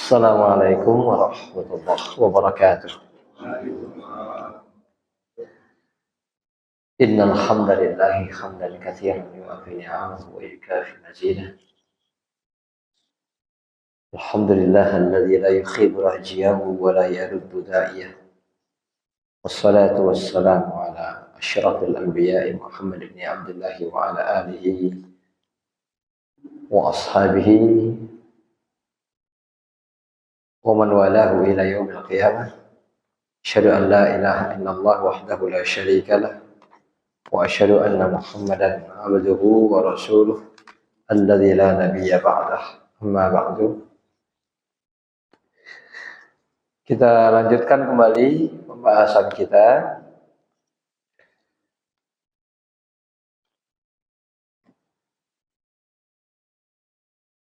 Assalamualaikum warahmatullahi wabarakatuh. Innal hamdalillahi hamdan katsiran yu'affi ni'amahu wa yukafi mazidah. Alhamdulillahilladzi la yukhibu rajiyahu wa la yaruddu da'iyah. Wassalatu wassalamu ala asyrafil anbiya'i Muhammad ibn Abdullah wa ala alihi wa ashabihi wa man walahu ila yaumil qiyamah. Asyhadu an la ilaha illallah wahdahu la syarika lah wa asyhadu anna Muhammadan abduhu wa rasuluh alladzi la nabiyya ba'dah. Amma ba'du. Kita lanjutkan kembali pembahasan kita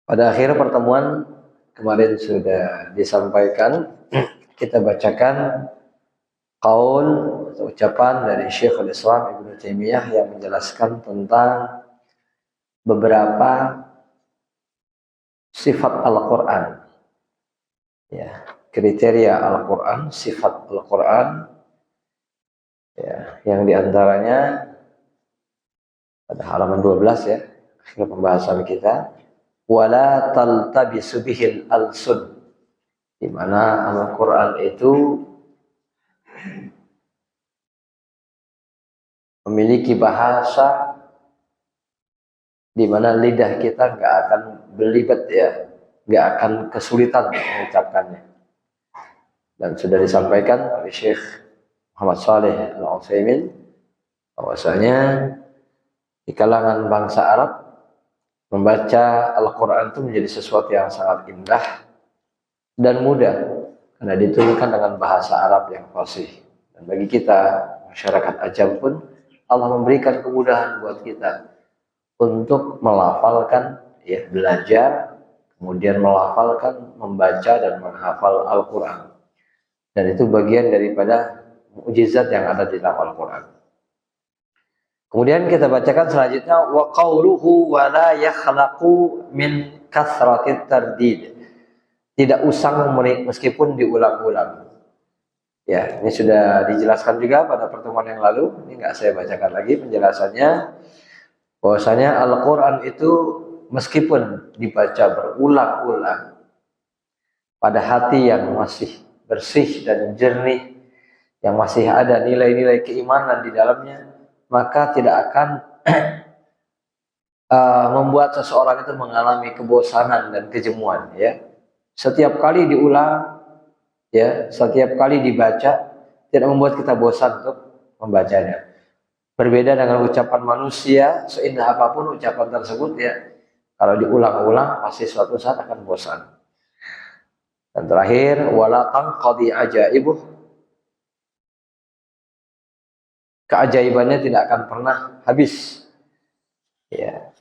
pada akhir pertemuan kemarin sudah disampaikan. Kita bacakan qaul atau ucapan dari Syekhul Islam Ibnu Taimiyah yang menjelaskan tentang beberapa sifat Al-Quran, ya, kriteria Al-Quran, sifat Al-Quran, ya, yang diantaranya pada halaman 12 ya, akhir pembahasan kita, wala taltabisu bihil alsun, di mana Al-Quran itu memiliki bahasa di mana lidah kita nggak akan belibet ya, nggak akan kesulitan mengucapkannya. Dan sudah disampaikan oleh Syekh Muhammad Shalih Al-Utsaimin bahwasanya di kalangan bangsa Arab membaca Al-Quran itu menjadi sesuatu yang sangat indah dan mudah karena dituliskan dengan bahasa Arab yang fasih. Dan bagi kita masyarakat Ajam pun Allah memberikan kemudahan buat kita untuk melafalkan, ya, belajar, kemudian melafalkan, membaca dan menghafal Al-Quran. Dan itu bagian daripada mukjizat yang ada di dalam Al-Quran. Kemudian kita bacakan selanjutnya, wa qauluhu wa la yakhlaqu min kathratit tardid. Tidak usang meskipun diulang-ulang. Ya, ini sudah dijelaskan juga pada pertemuan yang lalu. Ini nggak saya bacakan lagi penjelasannya. Bahwasanya Al-Quran itu meskipun dibaca berulang-ulang pada hati yang masih bersih dan jernih, yang masih ada nilai-nilai keimanan di dalamnya, maka tidak akan membuat seseorang itu mengalami kebosanan dan kejemuan. Ya, setiap kali diulang, ya, setiap kali dibaca tidak membuat kita bosan untuk membacanya. Berbeda dengan ucapan manusia, seindah apapun ucapan tersebut, ya, kalau diulang-ulang pasti suatu saat akan bosan. Dan terakhir, wala tanqadi ajaibuh, keajaibannya tidak akan pernah habis. Ya,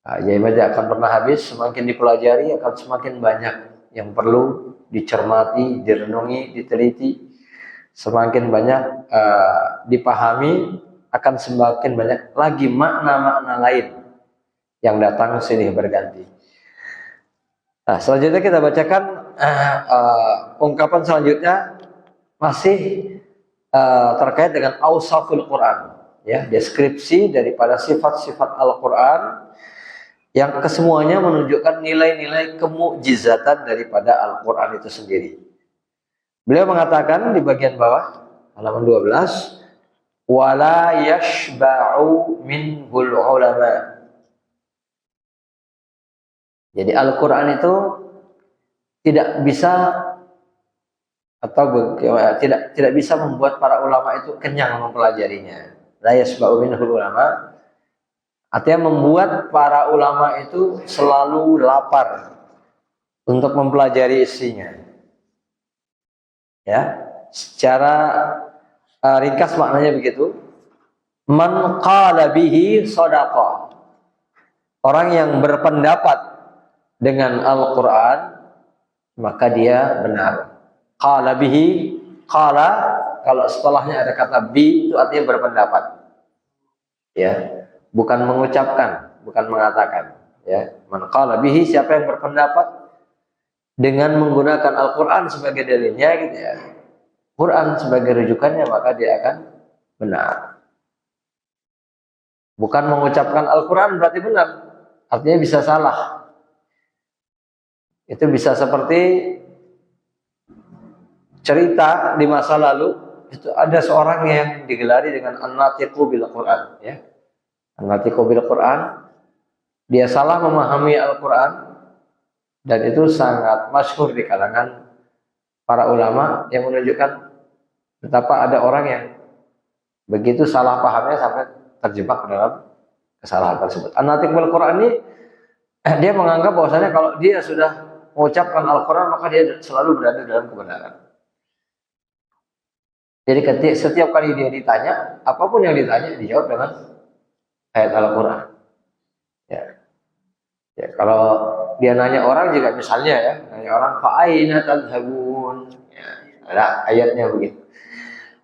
keajaibannya tidak akan pernah habis. Semakin dipelajari akan semakin banyak yang perlu dicermati, direnungi, diteliti. Semakin banyak dipahami, akan semakin banyak lagi makna-makna lain yang datang silih berganti. Nah, selanjutnya kita bacakan ungkapan selanjutnya masih terkait dengan ausaful Quran, ya, deskripsi daripada sifat-sifat Al-Quran yang kesemuanya menunjukkan nilai-nilai kemukjizatan daripada Al-Quran itu sendiri. Beliau mengatakan di bagian bawah halaman 12, wala yashba'u minhul ulama. Jadi Al-Quran itu tidak bisa atau tidak bisa membuat para ulama itu kenyang mempelajarinya. La yashba'u minhul ulama artinya membuat para ulama itu selalu lapar untuk mempelajari isinya. Ya, secara ringkas maknanya begitu. Man qala bihi shadaqa. Orang yang berpendapat dengan Al-Quran maka dia benar. Qala bihi, qala kalau setelahnya ada kata bi itu artinya berpendapat. Ya, bukan mengucapkan, bukan mengatakan. Ya, man qala bihi, siapa yang berpendapat dengan menggunakan Al-Quran sebagai dalilnya gitu ya, Quran sebagai rujukannya, maka dia akan benar. Bukan mengucapkan Al-Quran berarti benar, artinya bisa salah. Itu bisa seperti cerita di masa lalu, itu ada seorang yang digelari dengan An-Natiqu bil Quran, ya. An-Natiqu bil Quran, dia salah memahami Al-Quran, dan itu sangat masyhur di kalangan para ulama yang menunjukkan betapa ada orang yang begitu salah pahamnya sampai terjebak dalam kesalahan tersebut. An-Natiqu bil Quran ini dia menganggap bahwasanya kalau dia sudah mengucapkan Al-Quran maka dia selalu berada dalam kebenaran. Jadi setiap kali dia ditanya, apapun yang ditanya dijawab dengan ayat Al-Quran. Ya. Ya, kalau dia nanya orang juga misalnya ya, nanya orang fa'aina tadhhabun. Ya, ada ayatnya begitu.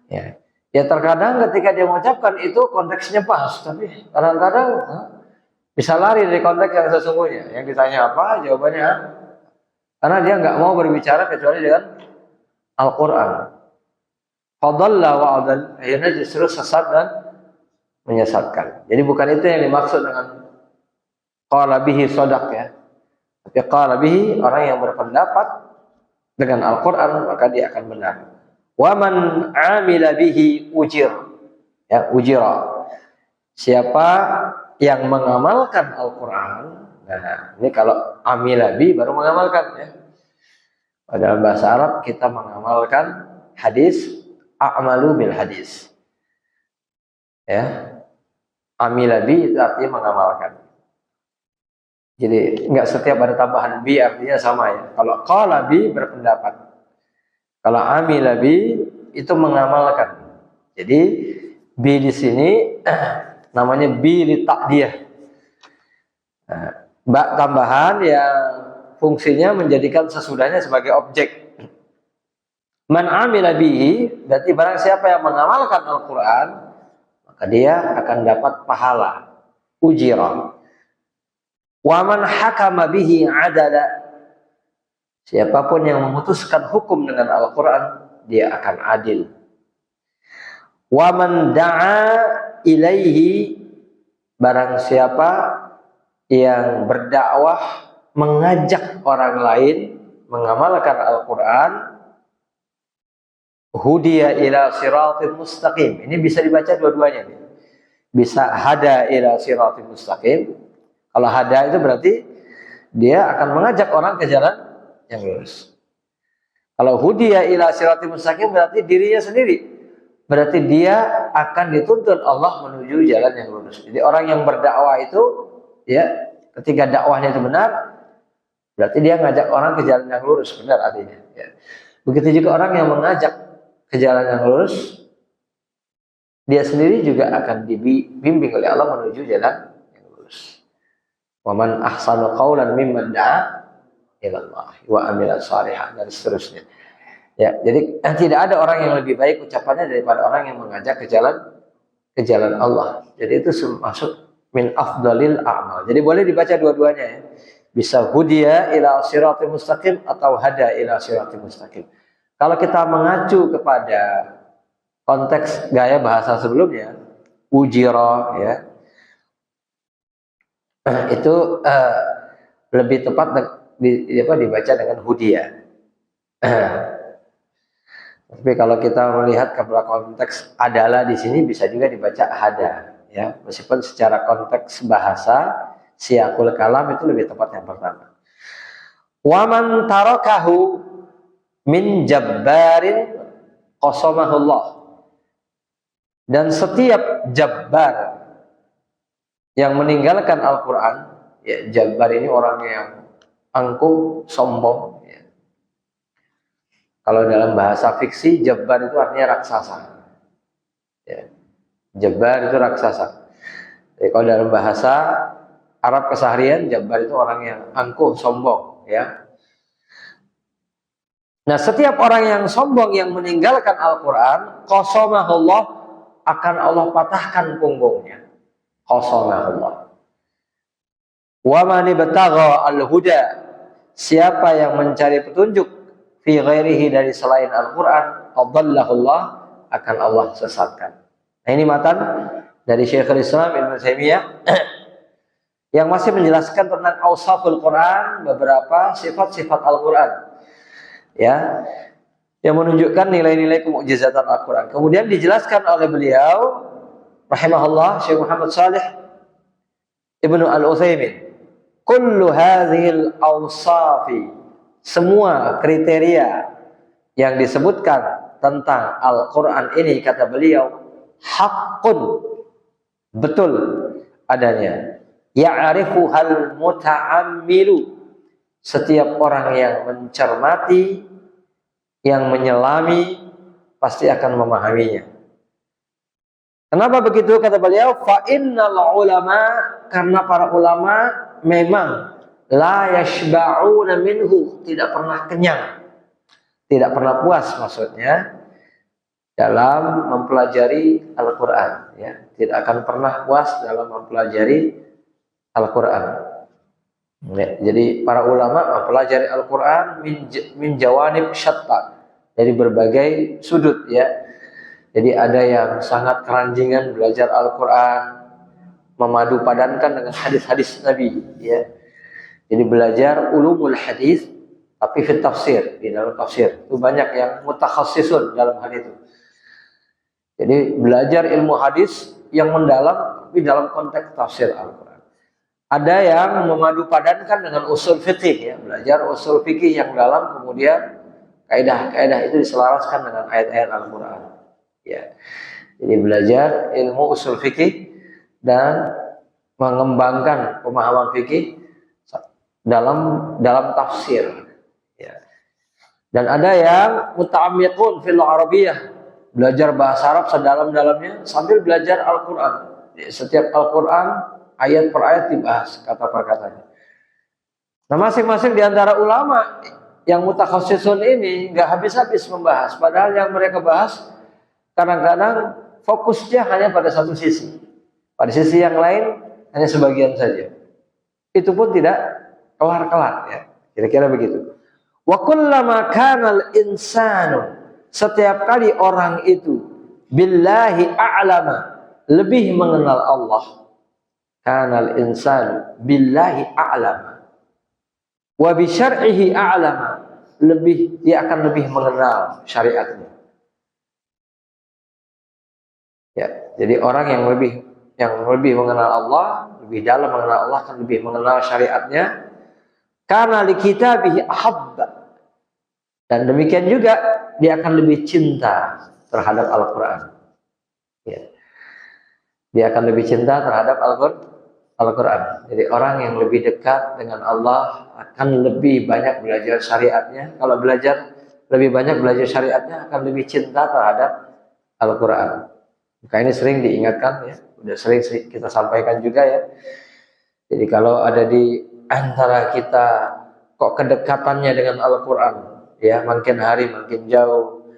Ya. Ya terkadang ketika dia mengucapkan itu konteksnya pas, tapi kadang-kadang bisa lari dari konteks yang sesungguhnya. Yang ditanya apa, jawabannya karena dia nggak mau berbicara kecuali dengan Al-Quran. Fadalla wa adal, akhirnya justru sesat dan menyesatkan. Jadi bukan itu yang dimaksud dengan qala bihi shadaq ya. Tapi qala bihi, orang yang berpendapat dengan Al-Quran maka dia akan benar. Wa man amila bihi ujir. Ya, ujira. Siapa yang mengamalkan Al-Quran, nah ini kalau amila bi baru mengamalkan ya. Dalam bahasa Arab kita mengamalkan hadis, a'malu bil hadis. Ya. Amila bi itu artinya mengamalkan. Jadi enggak setiap ada tambahan bi artinya sama ya. Kalau qala bi berpendapat. Kalau amila bi itu mengamalkan. Jadi bi di sini namanya bi li ta'diyah. Nah, bak tambahan yang fungsinya menjadikan sesudahnya sebagai objek. Man amila bihi, berarti barang siapa yang mengamalkan Al-Quran, maka dia akan dapat pahala, ujira. Wa man hakama bihi adala, siapapun yang memutuskan hukum dengan Al-Quran, dia akan adil. Wa man da'a ilaihi, barang siapa yang berdakwah, mengajak orang lain mengamalkan Al-Quran, hudiya ila siratin mustaqim. Ini bisa dibaca dua-duanya. Bisa hada ila siratin mustaqim. Kalau hada itu berarti dia akan mengajak orang ke jalan yang lurus. Kalau hudiya ila siratin mustaqim berarti dirinya sendiri. Berarti dia akan dituntun Allah menuju jalan yang lurus. Jadi orang yang berdakwah itu ya, ketika dakwahnya itu benar, berarti dia ngajak orang ke jalan yang lurus, benar artinya. Ya. Begitu juga orang yang mengajak ke jalan yang lurus, dia sendiri juga akan dibimbing oleh Allah menuju jalan yang lurus. Wa man ahsanu qawlan mimman da'a ila Allah wa amila shalihan, dan seterusnya. Ya, jadi tidak ada orang yang lebih baik ucapannya daripada orang yang mengajak ke jalan Allah. Jadi itu masuk min afdalil a'mal. Jadi boleh dibaca dua-duanya ya. Bisa hudiya ila siratil mustaqim atau hada ila siratil mustaqim. Kalau kita mengacu kepada konteks gaya bahasa sebelumnya, ujira ya, itu lebih tepat dibaca dengan hudiya. Tapi kalau kita melihat kepada konteks adalah di sini bisa juga dibaca hada ya, meskipun secara konteks bahasa siyaqul kalam itu lebih tepat yang pertama. Wa man tarakahu min jabbarin qasamahullah, dan setiap jabbar yang meninggalkan Al-Quran, ya, jabbar ini orang yang angkuh, sombong ya. Kalau dalam bahasa fiksi jabbar itu artinya raksasa ya. Jabbar itu raksasa. Jadi kalau dalam bahasa Arab keseharian, jabbar itu orang yang angkuh, sombong ya. Nah, setiap orang yang sombong yang meninggalkan Al-Quran, qasamahullah, akan Allah patahkan punggungnya. Qasamahullah. Wa man ibtagha al-huda, siapa yang mencari petunjuk fi ghairihi dari selain Al-Qur'an, adallahullah, akan Allah sesatkan. Nah, ini matan dari Syekhul Islam Ibnu Taimiyah yang masih menjelaskan tentang awsaful Quran, beberapa sifat-sifat Al-Quran, ya, yang menunjukkan nilai-nilai kemukjizatan Al-Quran. Kemudian dijelaskan oleh beliau, rahimahullah, Syekh Muhammad Salih Ibnu Al-Utsaimin, kullu hadhil awsafi, semua kriteria yang disebutkan tentang Al-Quran ini, kata beliau, haqqun, betul adanya. Ya'rifuhal muta'ammilu, setiap orang yang mencermati, yang menyelami, pasti akan memahaminya. Kenapa begitu, kata beliau? Fa innal ulama, karena para ulama memang la yashba'una minhu, tidak pernah kenyang, tidak pernah puas maksudnya dalam mempelajari Al-Quran, ya, tidak akan pernah puas dalam mempelajari Al-Quran. Ya, jadi para ulama mempelajari Al-Quran min jawanib syatta, dari berbagai sudut, ya. Jadi ada yang sangat keranjingan belajar Al-Quran, memadu padankan dengan hadis-hadis Nabi, ya. Jadi belajar ulumul hadis, tapi fit tafsir, di dalam tafsir itu banyak yang mutakhassisun dalam hal itu. Jadi belajar ilmu hadis yang mendalam, tapi dalam konteks tafsir Al-Quran. Ada yang memadu padankan dengan usul fikih, ya, belajar usul fikih yang dalam, kemudian kaidah-kaidah itu diselaraskan dengan ayat-ayat Al-Quran, ya. Jadi belajar ilmu usul fikih dan mengembangkan pemahaman fikih dalam tafsir, ya. Dan ada yang muta'ammiqun fil arabiyyah, belajar bahasa Arab sedalam-dalamnya sambil belajar Al-Quran. Setiap Al-Quran ayat per ayat dibahas kata per katanya. Nah, masing-masing di antara ulama yang mutakhassisun ini nggak habis-habis membahas, padahal yang mereka bahas kadang-kadang fokusnya hanya pada satu sisi, pada sisi yang lain hanya sebagian saja. Itu pun tidak kelar-kelar, ya. Kira-kira begitu. Wa kullama kanal insanu, setiap kali orang itu billahi a'lama, lebih mengenal Allah, kanal insan billahi a'lama wa bi syar'ihi a'lama, dia akan lebih mengenal syariatnya, ya. Jadi orang yang lebih mengenal Allah, lebih dalam mengenal Allah, akan lebih mengenal syariatnya. Karena li kitabihi ahabba, dan demikian juga dia akan lebih cinta terhadap Al-Quran, ya. Dia akan lebih cinta terhadap Al-Quran. Jadi orang yang lebih dekat dengan Allah akan lebih banyak belajar syariatnya. Kalau lebih banyak belajar syariatnya, akan lebih cinta terhadap Al-Quran. Maka ini sering diingatkan, ya, udah sering kita sampaikan juga, ya. Jadi kalau ada di antara kita kok kedekatannya dengan Al-Quran, ya, makin hari makin jauh,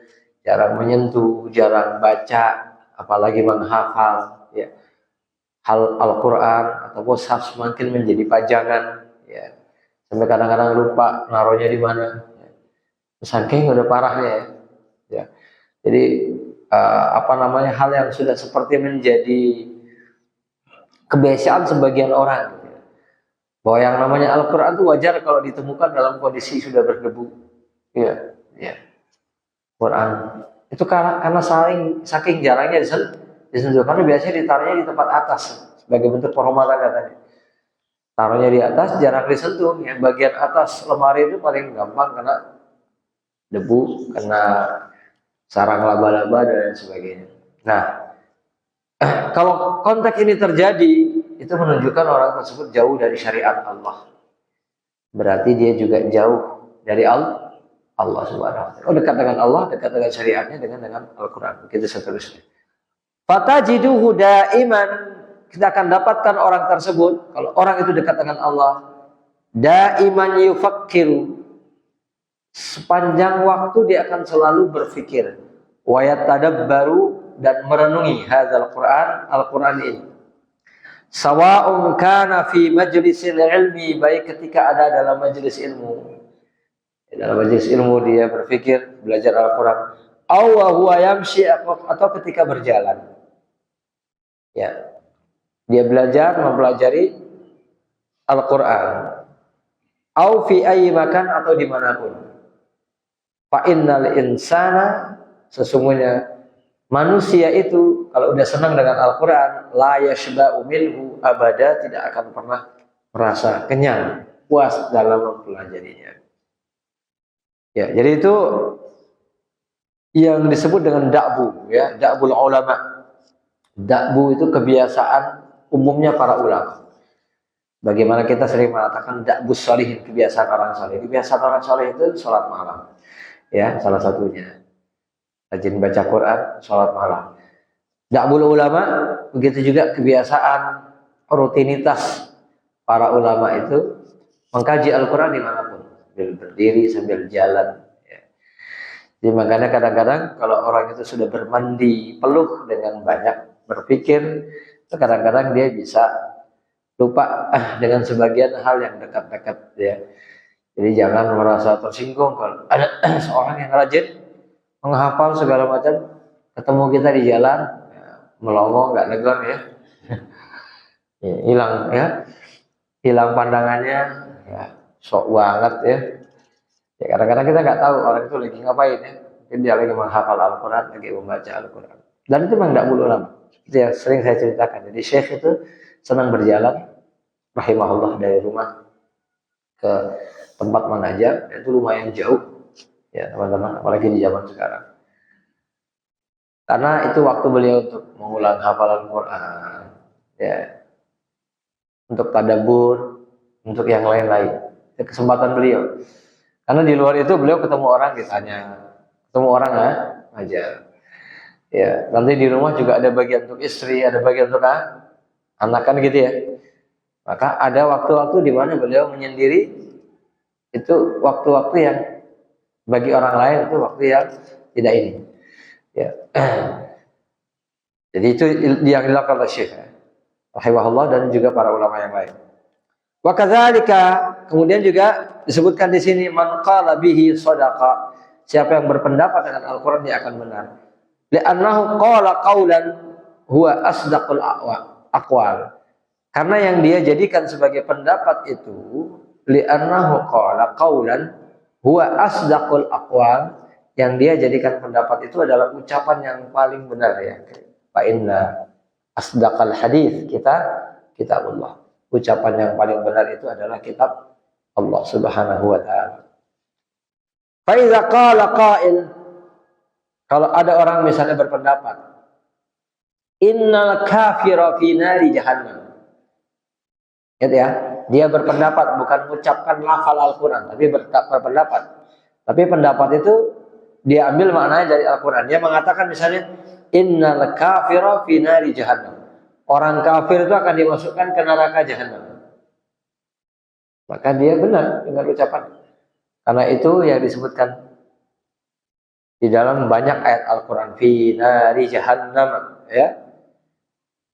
jarang menyentuh, jarang baca, apalagi menghafal, ya, hal Al-Quran atau mushaf semakin menjadi pajangan, ya, sampai kadang-kadang lupa naruhnya di mana, ya. Saking udah parahnya, ya, ya. Jadi hal yang sudah seperti menjadi kebiasaan sebagian orang, ya, bahwa yang namanya Al-Quran itu wajar kalau ditemukan dalam kondisi sudah berdebu, ya, ya. Quran itu karena saking jarangnya disentuh, karena biasanya ditaruhnya di tempat atas sebagai bentuk penghormatan katanya. Taruhnya di atas, jarang disentuh. Yang bagian atas lemari itu paling gampang kena debu, kena sarang laba-laba dan lain sebagainya. Nah, kalau konteks ini terjadi, itu menunjukkan orang tersebut jauh dari syariat Allah. Berarti dia juga jauh dari Allah Subhanahu wa ta'ala. Oh, dekat dengan Allah, dekat dengan syariatnya, dengan Al-Quran. Begitu seterusnya. Fatajiduhu daiman, kita akan dapatkan orang tersebut, kalau orang itu dekat dengan Allah, daiman yufakkiru, sepanjang waktu dia akan selalu berpikir, wa yatadabbaru, dan merenungi hadzal Quran, Al-Quran ini. Sawa'un kana fi majlisil ilmi, baik ketika ada dalam majelis ilmu. Dalam majelis ilmu dia berpikir, belajar Al-Quran. Aw huwa yamshi, atau ketika berjalan. Ya. Dia belajar, mempelajari Al-Quran. Aw fi ayyi makan, atau dimanapun. Fa innal insana, sesungguhnya manusia itu kalau udah senang dengan Al-Quran, la yashba'u minhu abada, tidak akan pernah merasa kenyang, puas dalam mempelajarinya. Ya, jadi itu yang disebut dengan da'bu, ya, da'bul ulama. Da'bu itu kebiasaan umumnya para ulama. Bagaimana kita sering mengatakan da'bus sholihin, kebiasaan orang saleh. Kebiasaan orang saleh itu sholat malam. Ya, salah satunya. Rajin baca Quran, sholat malam. Da'bul ulama, begitu juga kebiasaan rutinitas para ulama itu mengkaji Al-Quran dimanapun, sambil berdiri, sambil jalan. Ya. Jadi makanya kadang-kadang kalau orang itu sudah bermandi peluh dengan banyak berpikir, kadang-kadang dia bisa lupa dengan sebagian hal yang dekat-dekat. Ya. Jadi jangan merasa tersinggung kalau ada seorang yang rajin menghafal segala macam, ketemu kita di jalan, ya, melongo, nggak negur, ya, hilang, ya, hilang pandangannya, ya, sok banget, ya. Ya kadang-kadang kita nggak tahu orang itu lagi ngapain, ya. Mungkin dia lagi menghafal Al-Quran, lagi membaca Al-Quran. Dan itu memang tidak boleh lama. Itu yang sering saya ceritakan. Jadi Syekh itu senang berjalan, rahimahullah, dari rumah ke tempat mengajar, itu lumayan jauh. Ya teman-teman, apalagi di zaman sekarang. Karena itu waktu beliau untuk mengulang hafalan Quran, ya, untuk tadabbur, untuk yang lain-lain. Itu kesempatan beliau. Karena di luar itu beliau ketemu orang ditanya, ketemu orang ngajar. Ya, nanti di rumah juga ada bagian untuk istri, ada bagian untuk anak, kan gitu ya. Maka ada waktu-waktu di mana beliau menyendiri, itu waktu-waktu yang bagi orang lain itu waktu yang tidak ini. Ya. Jadi itu yang dilakukan oleh Syekh rahimahullah dan juga para ulama yang lain. Wa kadzalika, kemudian juga disebutkan di sini man qala bihi shadaqa, siapa yang berpendapat dengan Al-Qur'an dia akan benar. Li'annahu qala qaulan huwa asdaqul aqwal. Karena yang dia jadikan sebagai pendapat itu, li'annahu qala qaulan huwa asdaqul aqwal, yang dia jadikan pendapat itu adalah ucapan yang paling benar, ya. Fa inna asdaqal hadis kitabullah. Ucapan yang paling benar itu adalah kitab Allah Subhanahu wa taala. Fa idza qala qail, kalau ada orang misalnya berpendapat, innal kafira fi nari jahannam. Ya, dia berpendapat, bukan mengucapkan lafal Al-Quran, tapi berpendapat. Tapi pendapat itu dia ambil maknanya dari Al-Quran. Dia mengatakan misalnya, innal kafira fi nari jahannam. Orang kafir itu akan dimasukkan ke neraka jahannam. Maka dia benar dengan ucapan. Karena itu yang disebutkan di dalam banyak ayat Al-Quran, fi nari jahannam, ya.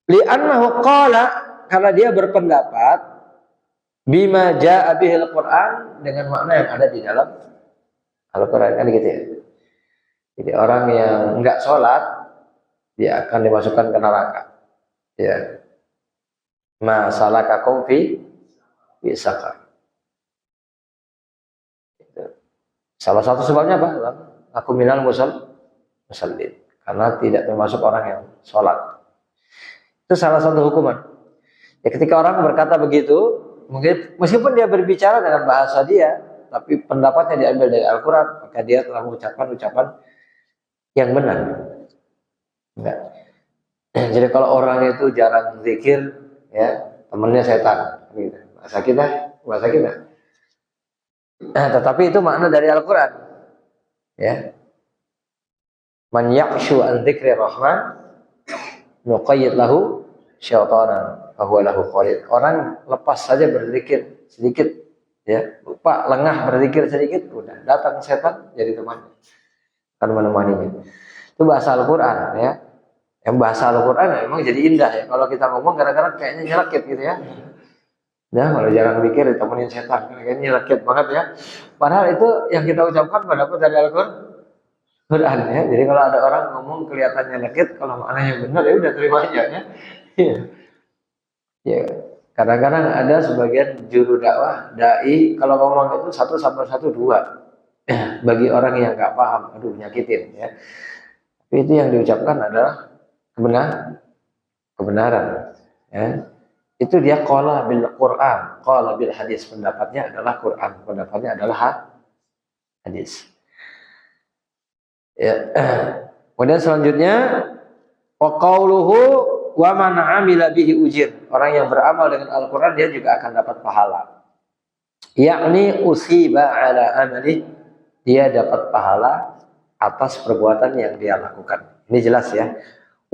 Li'annahu qala, karena dia berpendapat bima jaa bihil Quran, dengan makna yang ada di dalam Al-Quran, kan gitu ya. Jadi orang yang enggak sholat dia akan dimasukkan ke neraka. Ya. Ma salakakum fi saqar. Salah satu sebabnya apa? Aku minal musallin. Karena tidak termasuk orang yang sholat. Itu salah satu hukuman. Ya, ketika orang berkata begitu, mungkin meskipun dia berbicara dengan bahasa dia, tapi pendapatnya diambil dari Al-Quran, maka dia telah mengucapkan ucapan yang benar. Enggak. Jadi kalau orang itu jarang zikir, ya temannya setan. Gitu. Bahasa kita. Nah, tetapi itu makna dari Al-Quran. Ya. Man yakshu an dzikri rahman nuqayyid lahu syaitanan fahuwa lahu qarin. Orang lepas saja berzikir sedikit, ya, lupa, lengah berzikir sedikit, udah datang setan jadi temannya, akan menemaninya. Itu bahasa Al-Quran, ya. Yang bahasa Al-Quran memang jadi indah ya. Kalau kita ngomong kadang-kadang kayaknya nyelekit gitu ya. Ya, kalau jarang mikir ditemenin setan, kayaknya nyelekit banget ya. Padahal itu yang kita ucapkan dapat dari Al-Quran ya. Jadi kalau ada orang ngomong kelihatannya nyelekit, kalau maknanya benar ya udah terima aja ya. Iya. Ya, kadang-kadang ada sebagian juru dakwah, dai, kalau ngomong itu 1+1=2. Bagi orang yang nggak paham, aduh nyakitin ya. Tapi itu yang diucapkan adalah kebenaran. Ya. Itu dia qala bil Quran, qala bil hadis. Pendapatnya adalah Quran, pendapatnya adalah hadis. Ya. Kemudian selanjutnya wa qauluhu wa man 'amila bihi ujir. Orang yang beramal dengan Al-Qur'an dia juga akan dapat pahala. Yakni usiba ala amali, dia dapat pahala atas perbuatan yang dia lakukan. Ini jelas ya.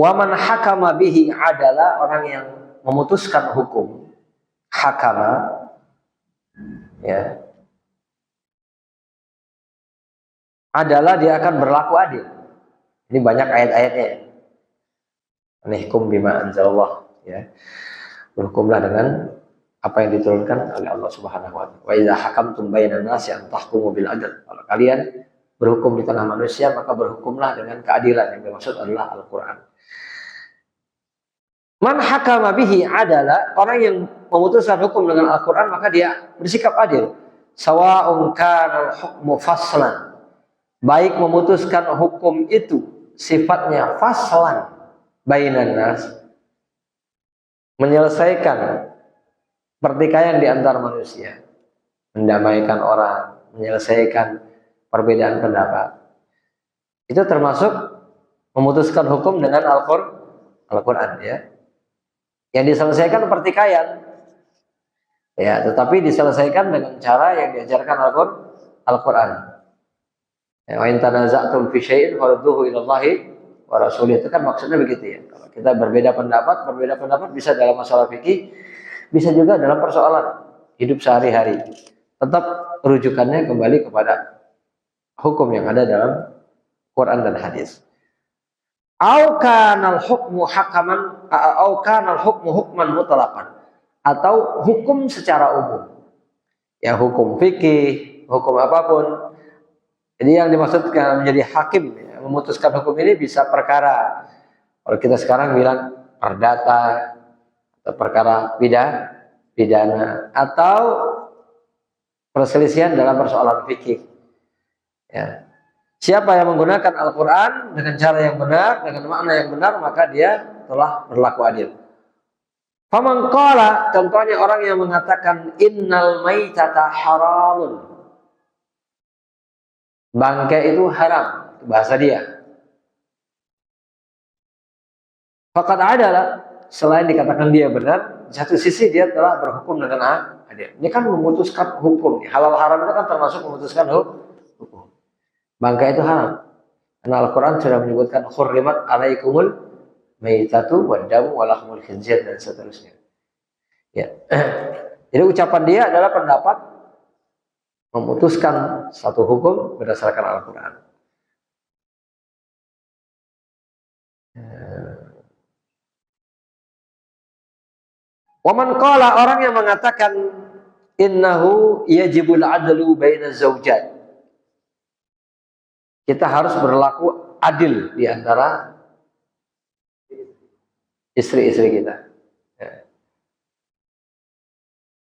Wa man hakama bihi adalah orang yang memutuskan hukum. Hakama ya. Adalah dia akan berlaku adil. Ini banyak ayat-ayatnya. Anihkum bima anzalallah ya. Berhukumlah dengan apa yang diturunkan oleh Allah Subhanahu wa taala. Wa idza hakamtum bainan nasi an tahkumu bil adl. Kalau kalian berhukum di tengah manusia, maka berhukumlah dengan keadilan. Yang dimaksud adalah Al-Qur'an. Man hakama bihi adalah orang yang memutuskan hukum dengan Al-Qur'an, maka dia bersikap adil. Sawa'un kana al-hukmu faslan. Baik memutuskan hukum itu sifatnya faslan bainan nas, menyelesaikan pertikaian di antar manusia, mendamaikan orang, menyelesaikan perbedaan pendapat. Itu termasuk memutuskan hukum dengan Al-Qur'an ya. Yang diselesaikan pertikaian. Ya, tetapi diselesaikan dengan cara yang diajarkan Al-Qur'an. Ya, wa in tanaza'tum fi syai'in farudduhu ila Allahi wa rasulih. Itu kan maksudnya begitu ya. Kalau kita berbeda pendapat bisa dalam masalah fikih, bisa juga dalam persoalan hidup sehari-hari. Tetap rujukannya kembali kepada hukum yang ada dalam Quran dan hadis. Au kanal hukmu hakaman au kanal hukmu hukman mutlaqan, atau hukum secara umum. Ya, hukum fikih, hukum apapun. Jadi yang dimaksudkan menjadi hakim ya, memutuskan hukum ini bisa perkara. Kalau kita sekarang bilang perdata atau perkara pidana atau perselisihan dalam persoalan fikih. Ya. Siapa yang menggunakan Al-Quran dengan cara yang benar, dengan makna yang benar, maka dia telah berlaku adil. Faman qala, contohnya orang yang mengatakan innal maitata haramun. Bangkai itu haram, itu bahasa dia. Fakat adalah selain dikatakan dia benar, di satu sisi dia telah berhukum dengan adil. Ini kan memutuskan hukum. Halal haram itu kan termasuk memutuskan hukum. Bangkai itu haram. Karena Al-Quran sudah menyebutkan hurrimat alaikumul maitatu wad-damu wa lahmul khinzir dan seterusnya. Ya. Jadi ucapan dia adalah pendapat memutuskan satu hukum berdasarkan Al-Quran. Waman qala, orang yang mengatakan innahu yajibul adlu baina zaujat. Kita harus berlaku adil di antara istri-istri kita. Ya.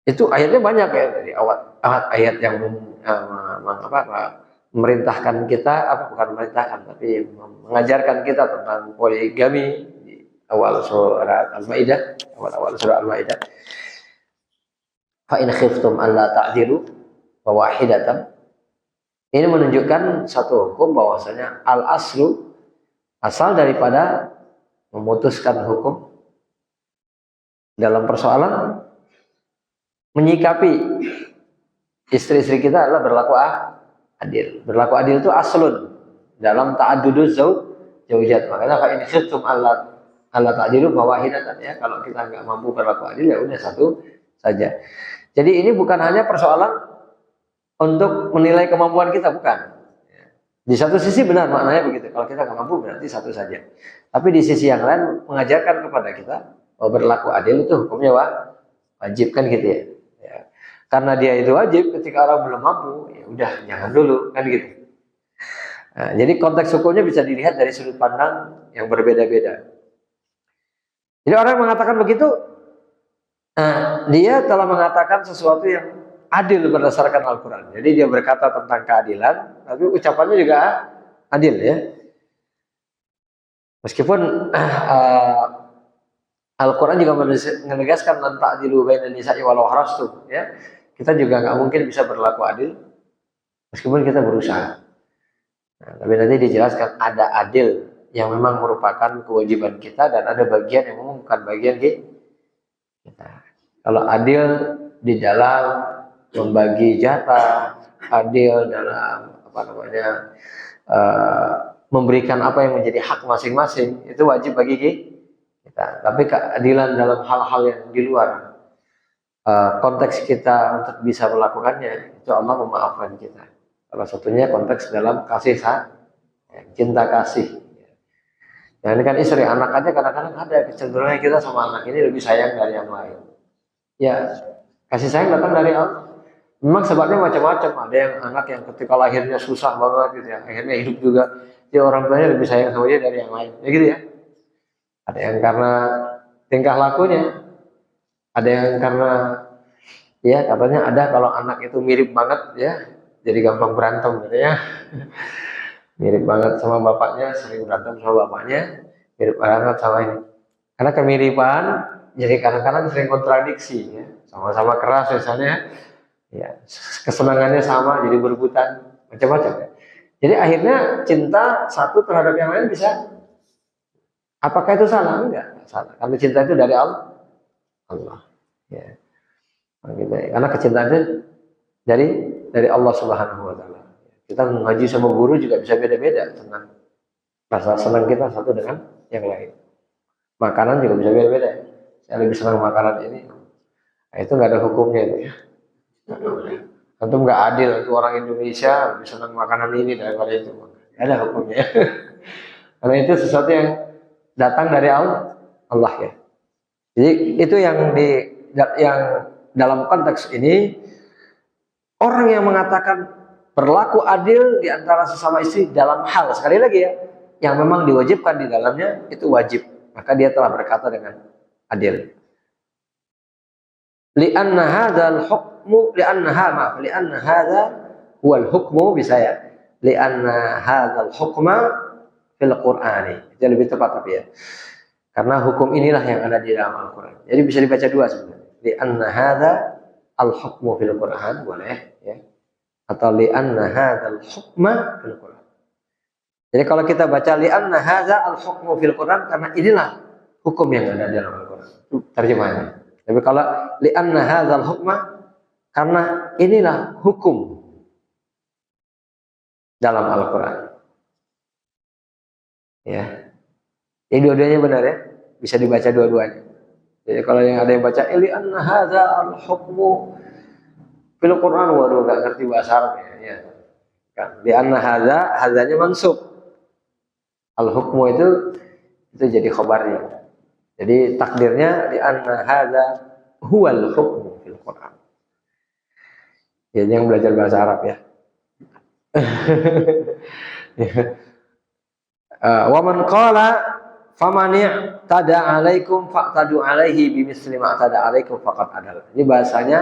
Itu ayatnya banyak ya, dari awal ayat yang memerintahkan kita, bukan memerintahkan, tapi mengajarkan kita tentang poligami di awal surat Al-Maidah, awal surat Al-Maidah. Fa in khiftum alla ta'dilu fa wahidatan. Ini menunjukkan satu hukum bahwasanya al-aslu, asal daripada memutuskan hukum dalam persoalan menyikapi istri-istri kita adalah berlaku adil. Berlaku adil itu aslun dalam ta'adduduz zaujat. Makanya fa in khiftum alla ta'dilu fa wahidatan ya. Kalau kita nggak mampu berlaku adil ya udah satu saja. Jadi ini bukan hanya persoalan untuk menilai kemampuan kita, bukan. Di satu sisi benar maknanya begitu. Kalau kita nggak mampu berarti satu saja. Tapi di sisi yang lain mengajarkan kepada kita bahwa berlaku adil itu hukumnya wajib kan gitu ya. Ya. Karena dia itu wajib, ketika orang belum mampu, ya udah jangan dulu kan gitu. Nah, jadi konteks hukumnya bisa dilihat dari sudut pandang yang berbeda-beda. Jadi orang yang mengatakan begitu, dia telah mengatakan sesuatu yang adil berdasarkan Al-Quran. Jadi dia berkata tentang keadilan, tapi ucapannya juga adil ya. Meskipun Al-Quran juga menegaskan lan ta'dilu bainan nisa'i walau harastu ya. Kita juga nggak mungkin bisa berlaku adil meskipun kita berusaha. Nah, tapi nanti dijelaskan ada adil yang memang merupakan kewajiban kita dan ada bagian yang memang bukan bagian kita. Kalau adil di dalam membagi jatah, adil dalam memberikan apa yang menjadi hak masing-masing, itu wajib bagi kita. Tapi keadilan dalam hal-hal yang di luar konteks kita untuk bisa melakukannya, itu Allah memaafkan kita. Salah satunya konteks dalam kasih cinta kasih. Nah ini kan istri, anak aja kadang-kadang ada kecenderungan kita sama anak ini lebih sayang dari yang lain. Ya, kasih sayang datang dari Allah. Memang sebabnya macam-macam. Ada yang anak yang ketika lahirnya susah banget gitu ya, akhirnya hidup juga. Dia orang tuanya lebih sayang sama dia dari yang lain. Ya gitu ya. Ada yang karena tingkah lakunya. Ada yang karena ya katanya ada kalau anak itu mirip banget ya, jadi gampang berantem gitu ya. Mirip banget sama bapaknya, sering berantem sama bapaknya, mirip banget sama ini. Karena kemiripan, jadi kadang-kadang sering kontradiksi ya. Sama-sama keras misalnya, ya kesenangannya sama, jadi berebutan macam-macam ya. Jadi akhirnya cinta satu terhadap yang lain bisa, apakah itu salah? Enggak salah. Karena cinta itu dari Allah. Ya. Karena kecintaan itu dari Allah Subhanahu Wa Taala. Kita mengaji sama guru juga bisa beda-beda tentang rasa senang kita satu dengan yang lain. Makanan juga bisa beda-beda. Saya lebih senang makanan ini. Nah, itu nggak ada hukumnya itu ya. Antum nggak adil, itu orang Indonesia lebih senang makanan ini daripada itu. Nggak ada hukumnya. Karena itu sesuatu yang datang dari Allah ya. Jadi itu yang dalam konteks ini orang yang mengatakan berlaku adil di antara sesama istri dalam hal, sekali lagi ya, yang memang diwajibkan di dalamnya itu wajib, maka dia telah berkata dengan adil. Li'anna hadzal hukmu li'anna hadza huwal hukmu bisa ya. Li'anna hadzal hukma fil Qur'ani. Itu lebih tepat tapi ya. Karena hukum inilah yang ada di dalam Al-Qur'an. Jadi bisa dibaca dua sebenarnya. Li'anna hadza al-hukmu fil Qur'an boleh ya. Atau li'anna hadzal hukma fil Qur'an. Jadi kalau kita baca li'anna hadza al-hukmu fil Qur'an karena inilah hukum yang ada dalam Al-Qur'an. Itu terjemahannya. Tapi kalau li'anna hadzal hukma karena inilah hukum dalam Al-Qur'an. Ya. Jadi dua-duanya benar ya. Bisa dibaca dua-duanya. Jadi kalau yang ada yang baca li'anna hadza al-hukmu fil Quran, waduh gak ngerti bahasa Arabnya ya. Kan di anna hadzanya mansub. Al hukmu itu jadi khabarnya. Jadi takdirnya di anna hadza huwal hukmu fil Quran. Ya yang belajar bahasa Arab ya. Wa man qala faman i'tada 'alaikum fa'tadu 'alaihi bimisli ma i'tada 'alaikum faqad adal. Ini bahasanya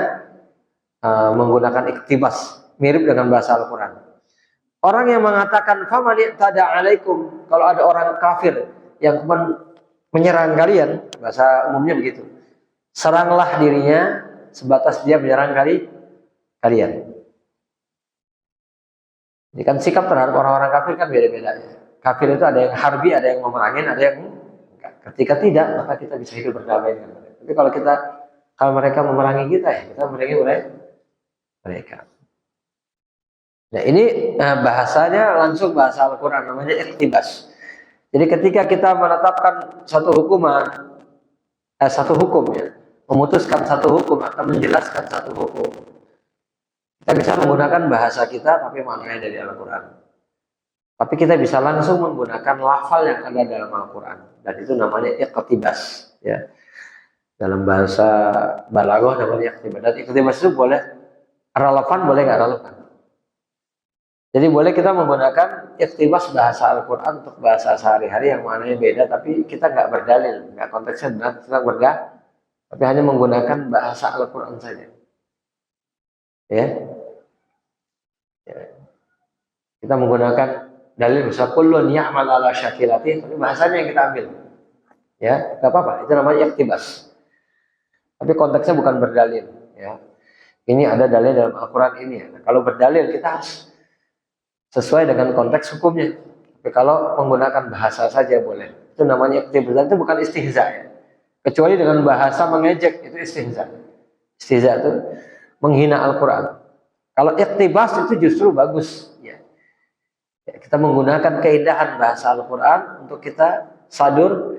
menggunakan iktibas, mirip dengan bahasa Al-Quran. Orang yang mengatakan faman i'tada 'alaikum, kalau ada orang kafir yang menyerang kalian, bahasa umumnya begitu. Seranglah dirinya sebatas dia menyerang kalian. Ini kan sikap terhadap orang-orang kafir kan beda-beda ya. Kafir itu ada yang harbi, ada yang memerangin, ada yang enggak. Ketika tidak, maka kita bisa hidup berdamai dengan mereka. Tapi kalau mereka memerangi kita ya, kita memerangi mereka. Nah ini bahasanya langsung bahasa Al-Quran, namanya iktibas. Jadi ketika kita menetapkan satu hukum ya, memutuskan satu hukum atau menjelaskan satu hukum, kita bisa menggunakan bahasa kita tapi maknanya dari Al-Quran. Tapi kita bisa langsung menggunakan lafal yang ada dalam Al-Quran. Dan itu namanya iqtibas. Ya. Dalam bahasa balaghah namanya iqtibas. Dan iqtibas itu boleh relevan, boleh nggak relevan. Jadi boleh kita menggunakan iqtibas bahasa Al-Quran untuk bahasa sehari-hari yang maknanya beda. Tapi kita nggak berdalil. Nggak konteksnya benar, kita berdalil. Tapi hanya menggunakan bahasa Al-Quran saja. Ya. Ya. Kita menggunakan dalil bisa kullun ya'mal ala syakilati, tapi bahasanya yang kita ambil. Ya, enggak apa-apa, itu namanya iqtibas. Tapi konteksnya bukan berdalil, ya. Ini ada dalil dalam Al-Qur'an ini ya. Nah, kalau berdalil kita harus sesuai dengan konteks hukumnya. Tapi kalau menggunakan bahasa saja boleh. Itu namanya iqtibas. Dan itu bukan istihza ya. Kecuali dengan bahasa mengejek, itu istihza. Istihza itu menghina Al-Qur'an. Kalau iqtibas itu justru bagus. Kita menggunakan keindahan bahasa Al-Quran untuk kita sadur,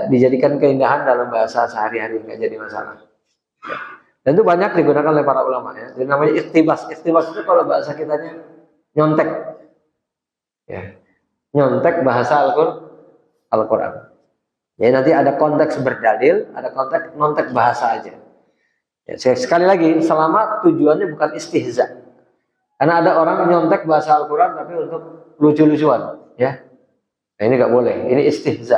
dijadikan keindahan dalam bahasa sehari-hari, nggak jadi masalah. Ya. Dan itu banyak digunakan oleh para ulama ya. Jadi namanya iqtibas. Iqtibas itu kalau bahasa kitanya nyontek, ya. Nyontek bahasa Al-Quran. Jadi nanti ada konteks berdalil, ada konteks nyontek bahasa aja. Ya, sekali lagi, selama tujuannya bukan istihza. Karena ada orang nyontek bahasa Al-Quran tapi untuk lucu-lucuan, ya. Nah, ini nggak boleh. Ini istihza.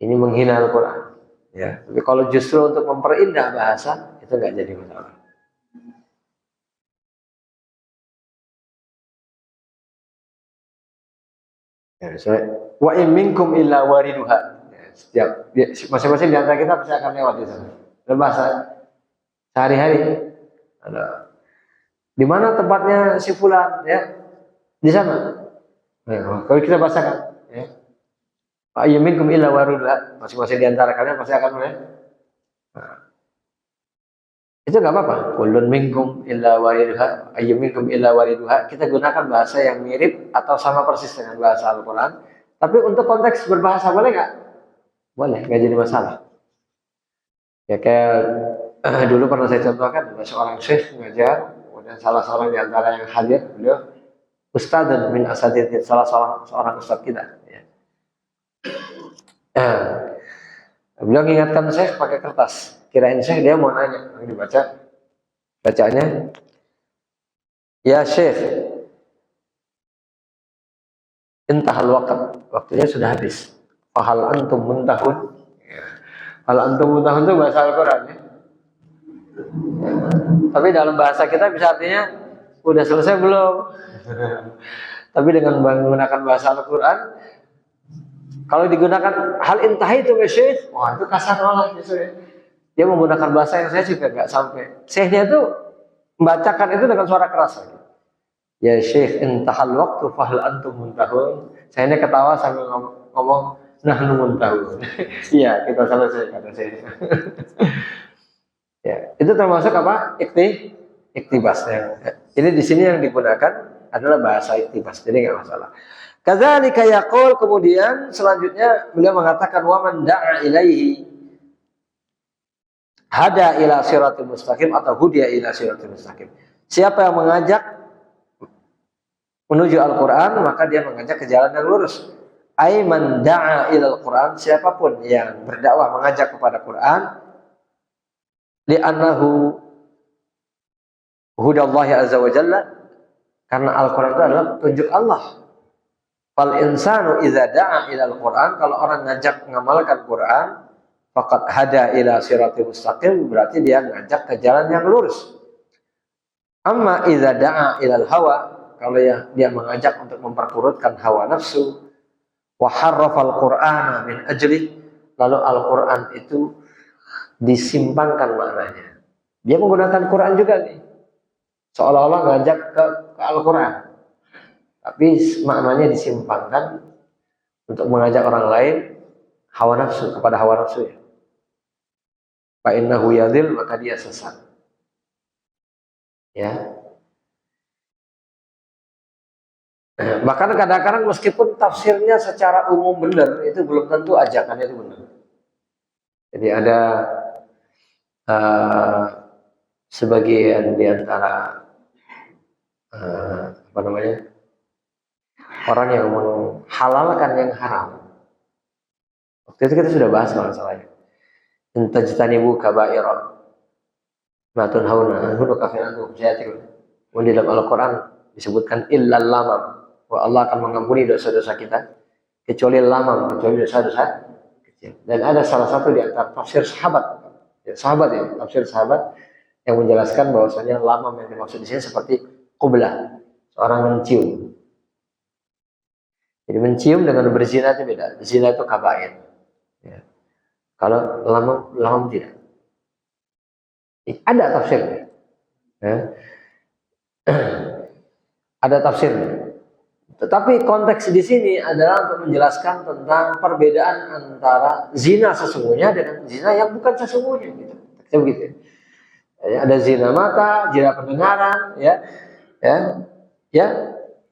Ini menghina Al-Quran. Ya. Tapi kalau justru untuk memperindah bahasa, itu nggak jadi masalah. Ya, wa in minkum illa wariduha. Ya, setiap masing-masing di antara kita pasti akan lewat di sana. Dalam bahasa sehari-hari ada. Di mana tempatnya si fulan, ya? Di sana. Ya, kalau kita bahasakan, ya. Ayyaminkum illa waridha, masing-masing di antara kalian pasti akan melihat. Nah, itu nggak apa-apa. Kullun minkum illa waridha, ayyaminkum illa waridha. Kita gunakan bahasa yang mirip atau sama persis dengan bahasa Al-Quran. Tapi untuk konteks berbahasa boleh nggak? Boleh, nggak jadi masalah. Ya kayak dulu pernah saya contohkan, ada seorang syekh mengajar, kemudian salah seorang di antara yang hadir, beliau ustadzun min asatidz, salah seorang ustadz kita. Ya. Beliau mengingatkan syekh pakai kertas. Kirain syekh dia mau nanya, dibaca, bacanya, ya syekh, intahal waqt, waktunya sudah habis. Fahal antum muntahun. Ya. Fahal antum muntahun itu bahasa Al-Quran. Ya. Ya. Tapi dalam bahasa kita bisa artinya udah selesai belum? Tapi dengan menggunakan bahasa Al-Quran, kalau digunakan hal intahi itu syekh, wah itu kasar malah justru. Dia menggunakan bahasa yang saya juga nggak sampai. Syekhnya itu membacakan itu dengan suara keras. Ya syekh, intahal waktu fahal antum muntahun. Saya ini ketawa sambil ngomong nahnu muntahun. Iya, kita selesai kata saya. Ya, itu termasuk apa? Iktibas. Ya. Ini di sini yang digunakan adalah bahasa iktibas, jadi nggak masalah. Kadzalika yaqul, kemudian selanjutnya beliau mengatakan wa man da'a ilaihi hada ila siratal mustaqim atau hudiya ila siratal mustaqim. Siapa yang mengajak menuju Al-Qur'an, maka dia mengajak ke jalan yang lurus. Ai man da'a ila Al-Qur'an, siapapun yang berdakwah mengajak kepada Quran, li'annahu hudallahi azza wa jalla, karena Al-Quran itu adalah petunjuk Allah. Fal insanu idza da'a ila Al-Quran, kalau orang ngajak mengamalkan Quran, faqad hada ila siratal mustaqim, berarti dia ngajak ke jalan yang lurus. Amma idza da'a ila al-hawa, kalau dia mengajak untuk memperturutkan hawa nafsu, wa harrafal Qur'ana min ajli, lalu Al-Quran itu disimpangkan maknanya. Dia menggunakan Quran juga nih, seolah-olah ngajak ke Al-Quran, tapi maknanya disimpangkan untuk mengajak orang lain hawa nafsu, kepada hawa nafsu ya. Fa innahu yadhil, maka dia sesat. Ya. Bahkan kadang-kadang meskipun tafsirnya secara umum benar, itu belum tentu ajakannya itu benar. Jadi ada sebagian di antara apa namanya, orang yang menghalalkan yang haram. Waktu itu kita sudah bahas masalahnya. Intajtanibu kaba'ira ma tunhauna anhu nukaffir ankum sayyi'atikum. Di dalam Al-Quran disebutkan illal lamam, bahwa Allah akan mengampuni dosa-dosa kita kecuali lamam, kecuali dosa-dosa kecil. Dan ada salah satu di antara tafsir sahabat, tafsir sahabat yang menjelaskan bahwasanya lamam yang dimaksud di sini seperti qublah, seorang mencium. Jadi mencium dengan berzina itu beda. Zina itu kabair. Ya. Kalau lamam tidak. Ada tafsirnya. Ya. Ada tafsirnya. Tetapi konteks di sini adalah untuk menjelaskan tentang perbedaan antara zina sesungguhnya dengan zina yang bukan sesungguhnya. Gitu. Begitu. Ya, ada zina mata, zina pendengaran, ya,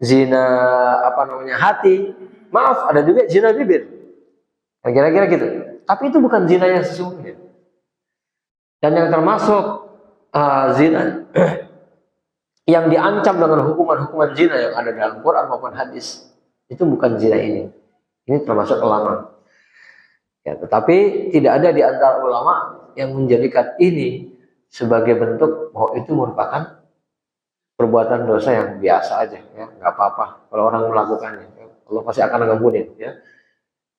zina hati. Maaf, ada juga zina bibir. Kira-kira gitu. Tapi itu bukan zina yang sesungguhnya. Dan yang termasuk zina yang diancam dengan hukuman-hukuman zina yang ada dalam Quran maupun hadis, itu bukan zina ini. Ini termasuk ulama. Ya, tetapi tidak ada di antara ulama yang menjadikan ini sebagai bentuk bahwa itu merupakan perbuatan dosa yang biasa aja, ya, nggak apa-apa kalau orang melakukannya. Allah pasti akan mengampuni, ya.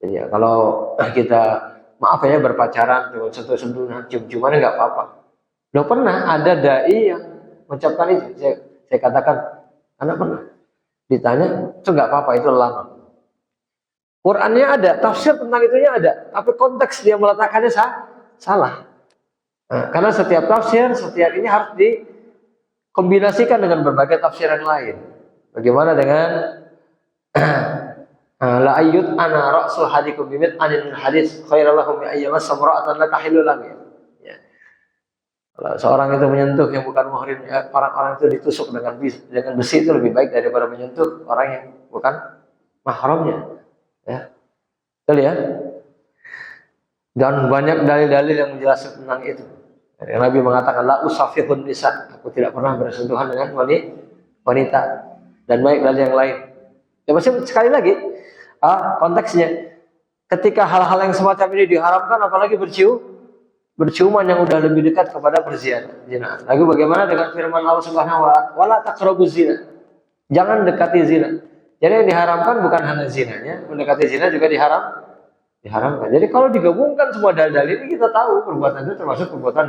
Jadi ya, kalau kita maaf ya berpacaran, sentuh-sentuhan, cium-ciuman nggak apa-apa. Udah pernah ada dai yang mengucapkan itu, saya katakan, anak pernah ditanya, itu nggak apa-apa, itu lama. Qurannya ada, tafsir tentang itunya ada, tapi konteks dia meletakkannya salah. Nah, karena setiap tafsir, setiap ini harus dikombinasikan dengan berbagai tafsir yang lain. Bagaimana dengan la ayyut ana ra'su hadikum bimit anin hadis khairalahum ya ayyama samra'atan la tahillu lahum. Ya. Kalau seorang itu menyentuh yang bukan muhrim, ya, orang-orang itu ditusuk dengan besi itu lebih baik daripada menyentuh orang yang bukan mahramnya. Ya. Betul ya? Dan banyak dalil-dalil yang menjelaskan tentang itu. Yang Nabi mengatakan la usafihun nisa, aku tidak pernah bersentuhan dengan wanita, dan banyak dalil yang lain. Ya maksudnya sekali lagi konteksnya ketika hal-hal yang semacam ini diharamkan, apalagi berciuman yang udah lebih dekat kepada berzina. Lalu bagaimana dengan firman Allah Subhanahu wa taala, wala taqrabuz zina. Jangan dekati zina. Jadi yang diharamkan bukan hanya zinanya, mendekati zina juga diharamkan. Jadi kalau digabungkan semua dalil-dalil ini, kita tahu perbuatan itu termasuk perbuatan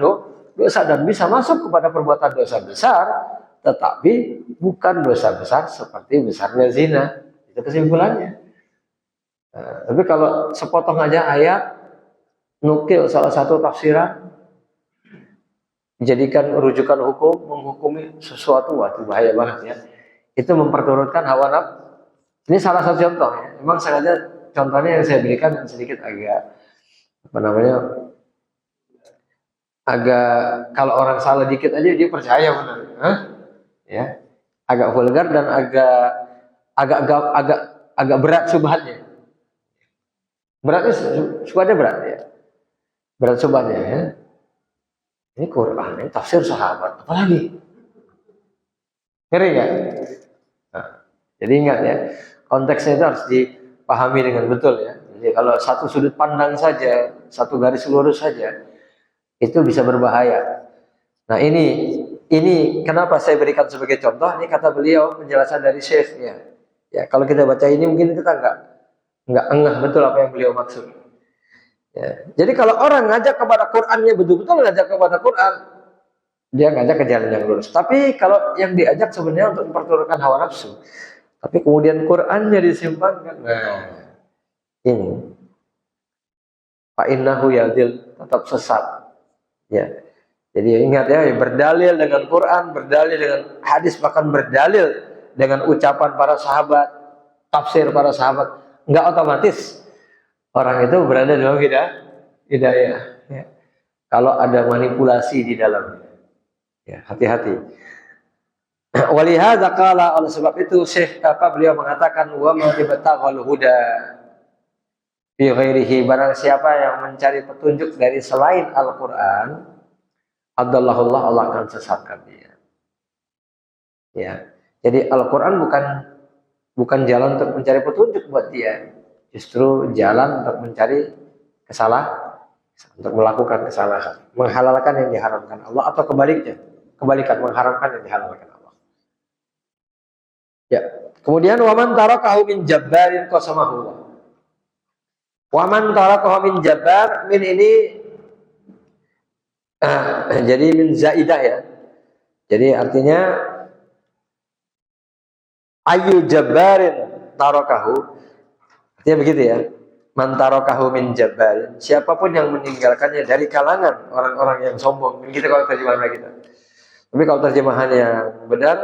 dosa dan bisa masuk kepada perbuatan dosa besar, tetapi bukan dosa besar seperti besarnya zina. Itu kesimpulannya. Nah, tapi kalau sepotong aja ayat, nukil salah satu tafsiran, dijadikan rujukan hukum, menghukumi sesuatu, itu bahaya banget ya. Itu memperturutkan hawa nafsu. Ini salah satu contoh ya. Memang sengaja contohnya yang saya berikan yang sedikit agak agak, kalau orang salah dikit aja dia percaya benar. Ya. Agak vulgar dan agak berat subhatnya. Beratnya subhatnya berat ya. Berat subhatnya ya. Ini Quran, ini tafsir sahabat, apalagi? Ngeri nggak? Nah, jadi ingat ya, konteksnya itu harus dipahami dengan betul ya. Jadi kalau satu sudut pandang saja, satu garis lurus saja, itu bisa berbahaya. Nah ini kenapa saya berikan sebagai contoh. Ini kata beliau, penjelasan dari Syekh ya. Ya kalau kita baca ini mungkin kita nggak ngeh betul apa yang beliau maksud. Ya. Jadi kalau orang ngajak kepada Qurannya betul-betul ngajak kepada Quran, dia ngajak ke jalan yang lurus. Tapi kalau yang diajak sebenarnya untuk memperturutkan hawa nafsu, tapi kemudian Qurannya disimpankan, nah ini fa'innahu yadil, tetap sesat. Ya. Jadi ingat ya, berdalil dengan Quran, berdalil dengan hadis, bahkan berdalil dengan ucapan para sahabat, tafsir para sahabat, nggak otomatis orang itu berada dalam hidayah. Ya. Kalau ada manipulasi di dalamnya, ya hati-hati. Walihadza qala, oleh sebab itu Syekh beliau mengatakan wa ma ibtaghal huda fi ghairihi, barang siapa yang mencari petunjuk dari selain Al-Qur'an, adallahullah, Allah akan sesatkan dia. Ya. Jadi Al-Qur'an bukan jalan untuk mencari petunjuk buat dia, justru jalan untuk mencari kesalahan, untuk melakukan kesalahan, menghalalkan yang diharamkan Allah, atau kebalikan mengharamkan yang dihalalkan Allah. Ya. Kemudian waman tarakahu min jabbarin qasamahu. Waman tarakahu min jabbar, min ini jadi min zaidah ya. Jadi artinya ayu jabbarin tarakahu. Artinya begitu ya. Man tarakahu min jabbarin. Siapapun yang meninggalkannya dari kalangan orang-orang yang sombong. Begitu kalau terjemahan kita. Tapi kalau terjemahan yang benar,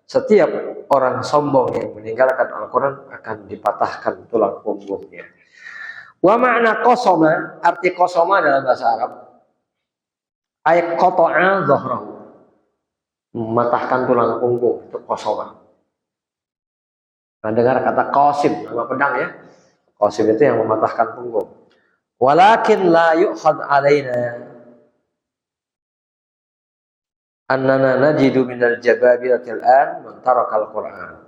setiap orang sombong yang meninggalkan Al-Quran akan dipatahkan tulang punggungnya. Wa ma'na qasama, arti qasama dalam bahasa Arab, ay qata'a dhahrahu, mematahkan tulang punggung, itu qasama. Nah, dengar kata qasim, nama pedang ya. Qasim itu yang mematahkan punggung. Walakin la yu'khad alaina annana najidu minal jababiratil an man tarakal Qur'an.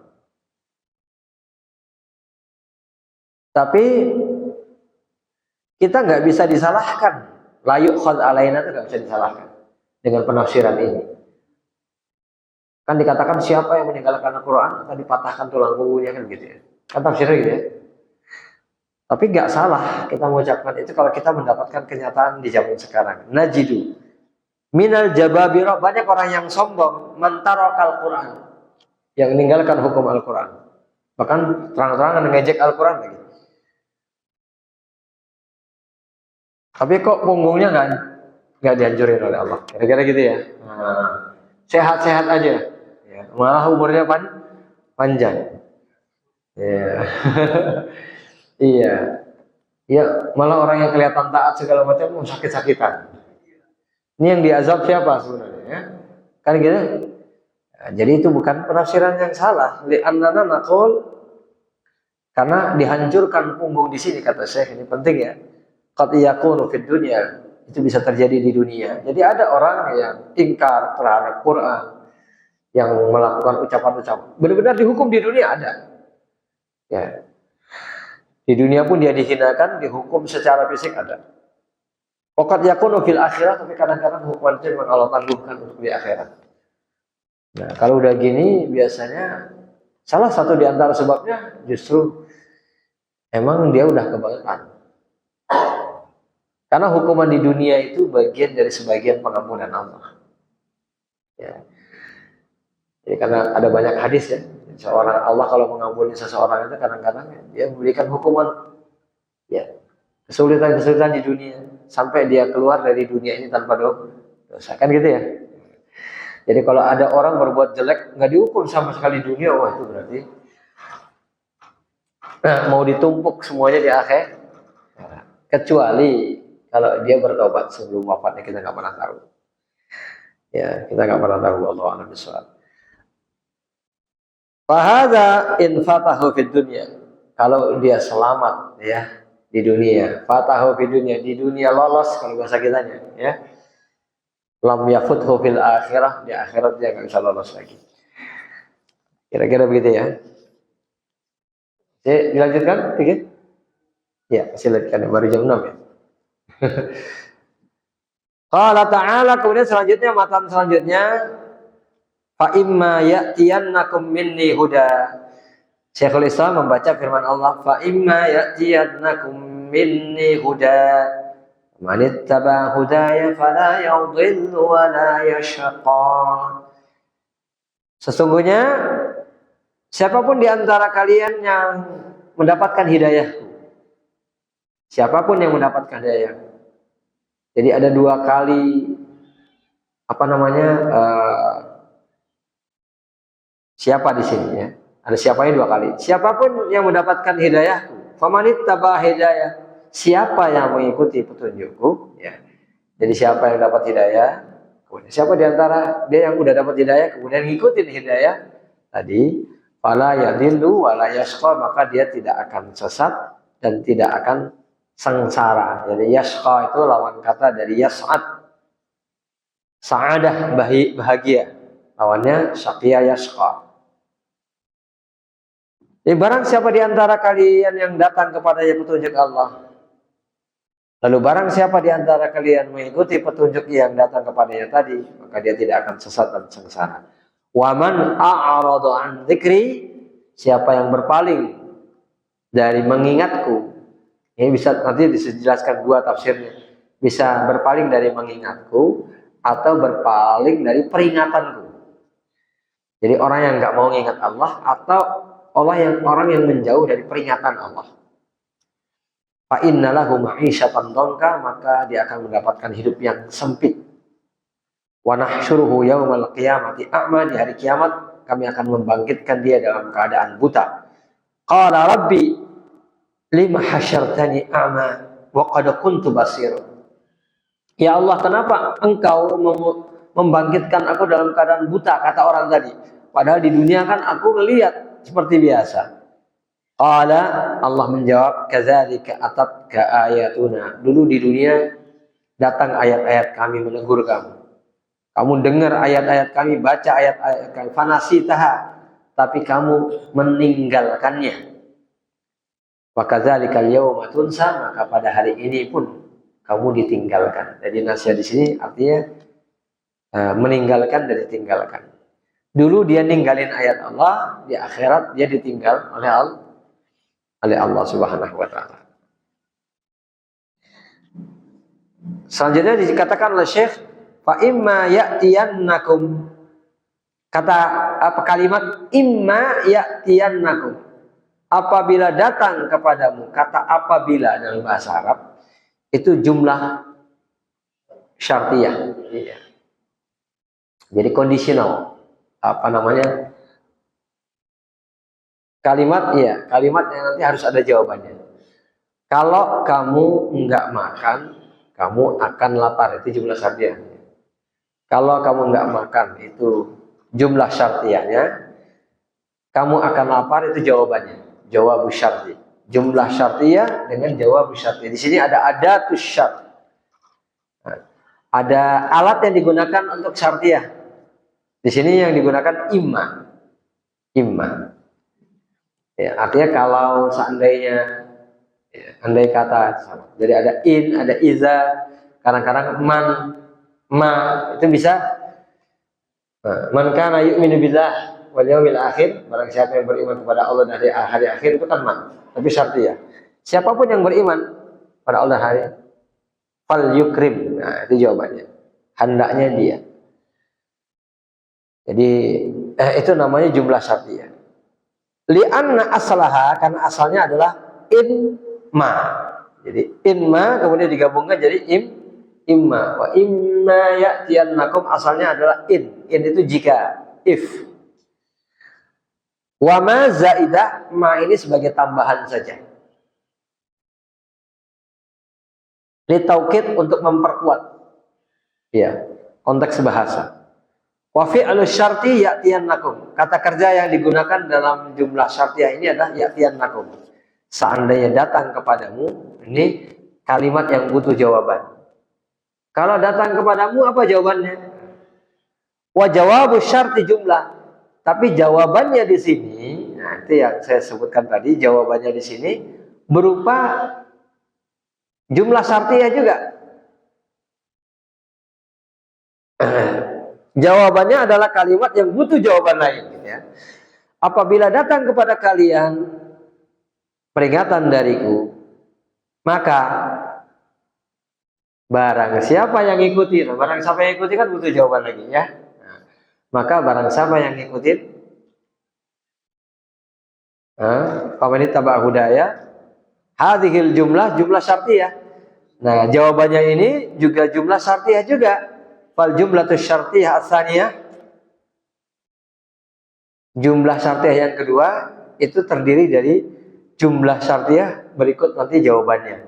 Tapi kita nggak bisa disalahkan. La yu'khad alaina itu nggak bisa disalahkan dengan penafsiran ini. Kan dikatakan siapa yang meninggalkan Al-Quran akan dipatahkan tulang punggungnya, kan gitu ya. Kan tafsirnya gitu ya. Tapi nggak salah kita mengucapkan itu kalau kita mendapatkan kenyataan di zaman sekarang. Najidu minal jababirah, banyak orang yang sombong, mantarakal Quran, yang meninggalkan hukum Al-Quran, bahkan terang-terangan ngejek Al-Quran lagi. Tapi kok punggungnya nggak dihancurin oleh Allah, kira-kira gitu ya. Nah, sehat-sehat aja, ya, malah umurnya panjang. Ya. Iya, ya, malah orang yang kelihatan taat segala macam sakit-sakitan. Ini yang diazab siapa sebenarnya? Ya? Kan gitu. Nah, jadi itu bukan penafsiran yang salah. Li'annana naqul, karena dihancurkan punggung di sini, kata Syekh, ini penting ya. Qad yakunu fid dunya, itu bisa terjadi di dunia. Jadi ada orang yang ingkar terhadap Quran, yang melakukan ucapan-ucapan, benar-benar dihukum di dunia ada. Ya. Di dunia pun dia dihinakan, dihukum secara fisik ada. Qad yakunu fil akhirat, tapi kadang-kadang hukuman itu memang Allah tangguhkan untuk di akhirat. Nah, kalau udah gini biasanya salah satu di antara sebabnya justru emang dia udah kebangetan. Karena hukuman di dunia itu bagian dari sebagian pengampunan Allah. Ya. Jadi karena ada banyak hadis ya, seorang Allah kalau mengampuni seseorang itu kadang-kadang dia memberikan hukuman, ya, kesulitan-kesulitan di dunia sampai dia keluar dari dunia ini tanpa dosa, kan gitu ya. Jadi kalau ada orang berbuat jelek nggak dihukum sama sekali di dunia, wah itu berarti mau ditumpuk semuanya di akhir. Kecuali kalau dia bertobat sebelum wafatnya, kita nggak pernah tahu. Ya, kita nggak pernah tahu. Allah a'lam bishawab. Fahadha in fatahu fid dunya, kalau dia selamat ya di dunia, fatahu fid dunya, di dunia lolos kalau bahasa kitanya ya. Lam yafuthu fil akhirah, di akhirat dia nggak bisa lolos lagi. Kira-kira begitu ya. Oke, dilanjutkan sedikit. Ya, masih lanjutkan, baru jam 6 ya. Qala ta'ala, kemudian selanjutnya, matan selanjutnya, fa imma ya'tiyannakum minni huda. Syekhul Islam membaca firman Allah, fa imma ya'tiyannakum minni huda, man ittaba hudaya fala yadhillu wa la yashqa. Sesungguhnya siapapun di antara kalian yang mendapatkan hidayahku, siapapun yang mendapatkan hidayah. Jadi ada dua kali siapa di sini ya? Ada siapanya dua kali. Siapapun yang mendapatkan hidayahku, famanittaba hidayah, siapa yang mengikuti petunjukku, ya. Jadi siapa yang dapat hidayah, kemudian siapa di antara dia yang udah dapat hidayah kemudian ngikutin hidayah tadi, fala yadillu wala yashqa, maka dia tidak akan sesat dan tidak akan sengsara. Jadi yashqa itu lawan kata dari yas'ad. Sa'adah, bahagia. Lawannya syaqiyah, yashqa. Barang siapa di antara kalian yang datang kepadanya petunjuk Allah, lalu barang siapa di antara kalian mengikuti petunjuk yang datang kepadanya tadi, maka dia tidak akan sesat dan sengsara. Wa man a'rada an dzikri, siapa yang berpaling dari mengingatku. Ini bisa nanti dijelaskan dua tafsirnya. Bisa berpaling dari mengingatku atau berpaling dari peringatanku. Jadi orang yang nggak mau ingat Allah atau orang yang menjauh dari peringatan Allah. Fa innalahu ma'isyatan dhanka, maka dia akan mendapatkan hidup yang sempit. Wa nahsyuruhu yaumal qiyamati a'ma, di hari kiamat kami akan membangkitkan dia dalam keadaan buta. Qala rabbi lima hasyartani a'ma wa qad kuntu basir. Ya Allah, kenapa engkau membangkitkan aku dalam keadaan buta, kata orang tadi. Padahal di dunia kan aku ngelihat seperti biasa. Qala, Allah menjawab, kadzalika atatka ayatuna. Dulu di dunia datang ayat-ayat kami menegur kamu. Kamu dengar ayat-ayat kami, baca ayat-ayat kami, fanasitaha, tapi kamu meninggalkannya. Wa kadzalikal yauma tunsa, maka pada hari ini pun kamu ditinggalkan. Jadi nasihat di sini artinya meninggalkan dan ditinggalkan. Dulu dia ninggalin ayat Allah, di akhirat dia ditinggal oleh Allah Subhanahu wa taala. Selanjutnya dikatakan oleh Syekh, fa imma ya'tiyannakum, kata apa kalimat imma ya'tiyannakum, apabila datang kepadamu. Kata apabila dalam bahasa Arab itu jumlah syartiyah. Jadi kondisional. Apa namanya? Kalimat yang nanti harus ada jawabannya. Kalau kamu enggak makan, kamu akan lapar. Itu jumlah syartiyah. Kalau kamu enggak makan, itu jumlah syartiyahnya. Kamu akan lapar, itu jawabannya. Jawab syarti. Jumlah syartiyah dengan jawab syartiyah. Di sini ada adatus syart. Ada alat yang digunakan untuk syartiyah. Di sini yang digunakan imma. Ya, artinya kalau seandainya andai kata sama. Jadi ada in, ada iza, kadang-kadang man, ma, itu bisa. Man kana yu'minu billah wal yaumil akhir, barang siapa yang beriman kepada Allah dan hari akhir, itu kan man. Tapi syartiyah. Siapapun yang beriman pada Allah hari fal yukrim. Nah, itu jawabannya. Hendaknya dia. Jadi itu namanya jumlah syartiyah. Li'anna aslaha, karena asalnya adalah imma. Jadi imma kemudian digabungkan jadi imma. Wa imma ya'tiyannakum, asalnya adalah in. In itu jika, if. Wa ma zaidah, ma ini sebagai tambahan saja. Li taukid, untuk memperkuat. Ya, konteks bahasa. Wa fi'lu syarti ya'tiyannakum. Kata kerja yang digunakan dalam jumlah syartiyah ini adalah ya'tiyannakum. Seandainya datang kepadamu, ini kalimat yang butuh jawaban. Kalau datang kepadamu, apa jawabannya? Wa jawabu syarti jumlah. Tapi jawabannya di sini, nah itu yang saya sebutkan tadi, jawabannya di sini berupa jumlah syartiyah juga. Jawabannya adalah kalimat yang butuh jawaban lain, gitu ya. Apabila datang kepada kalian peringatan dariku, maka barang siapa yang ikuti, barang siapa yang ikuti kan butuh jawaban lagi, ya. Nah, maka barang siapa yang ngikutin, pamanit tabak hudaya, hadhil jumlah syartiyah. Nah, jawabannya ini juga jumlah syartiyah juga. Fal jumlatu syartiyah asaniyah, jumlah syartiyah yang kedua itu terdiri dari jumlah syartiyah berikut nanti jawabannya.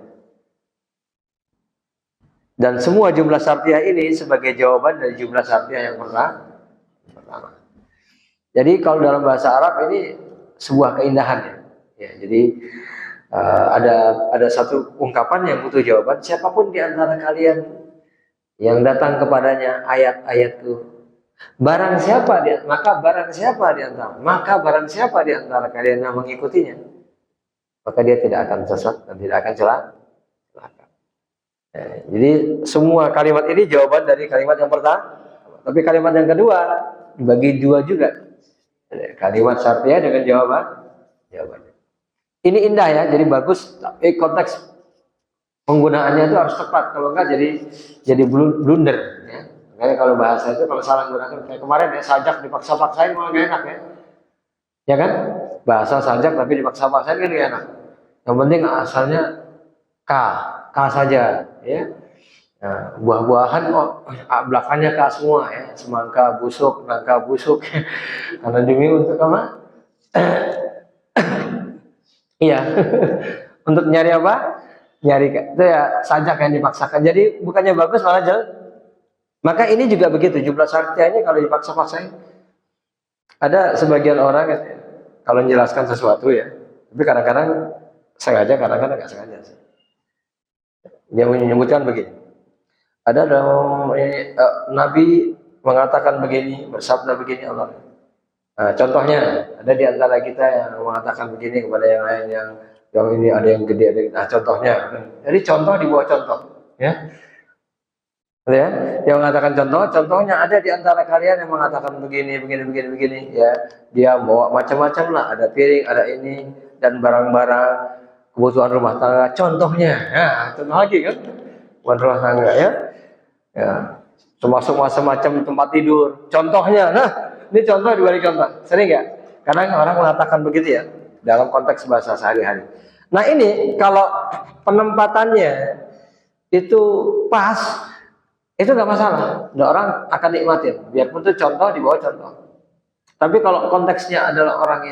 Dan semua jumlah syartiyah ini sebagai jawaban dari jumlah syartiyah yang pertama. Jadi kalau dalam bahasa Arab ini sebuah keindahan, ya. Jadi ada satu ungkapan yang butuh jawaban. Siapapun di antara kalian yang datang kepadanya ayat-ayatku, Maka barang siapa di antara kalian yang mengikutinya, maka dia tidak akan sesat dan tidak akan celaka. Jadi semua kalimat ini jawaban dari kalimat yang pertama. Tapi kalimat yang kedua dibagi dua juga. Kalimat syartiyah dengan jawabannya. Ini indah ya, jadi bagus. Tapi konteks penggunaannya itu harus tepat. Kalau enggak jadi blunder. Ya. Makanya kalau bahasa itu kalau salah gunakan kayak kemarin ya, sajak dipaksa-paksain malah gak enak ya. Ya kan? Bahasa sajak tapi dipaksa-paksain kan gak enak. Yang penting asalnya K saja ya. Nah, buah-buahan belakangnya K semua ya, semangka busuk, nangka busuk. Karena demi untuk apa? Iya. Untuk nyari apa? Nyari itu ya sajak yang dipaksakan. Jadi bukannya bagus malah jelek. Maka ini juga begitu, jumlah syartiyahnya kalau dipaksa-paksain. Ada sebagian orang kalau menjelaskan sesuatu ya, tapi kadang-kadang sengaja, kadang-kadang nggak sengaja. Dia menyebutkan begini. Ada dong, Nabi mengatakan begini, bersabda begini Allah. Nah, contohnya ada di antara kita yang mengatakan begini kepada yang lain yang ini ada yang gede, ada. Nah, contohnya. Jadi contoh di bawah contoh, ya. Ya, yang mengatakan contohnya ada di antara kalian yang mengatakan begini, ya. Dia bawa macam-macam lah, ada piring, ada ini dan barang-barang kebutuhan rumah tangga. Contohnya, ya, contoh lagi kan, bukan rumah tangga ya. Ya, termasuk macam-macam tempat tidur. Contohnya, nah, ini contoh dibalik contoh. Sering nggak? Kadang orang mengatakan begitu ya dalam konteks bahasa sehari-hari. Nah ini kalau penempatannya itu pas, itu nggak masalah. Nah, orang akan nikmatin. Biarpun itu contoh di bawah contoh. Tapi kalau konteksnya adalah orang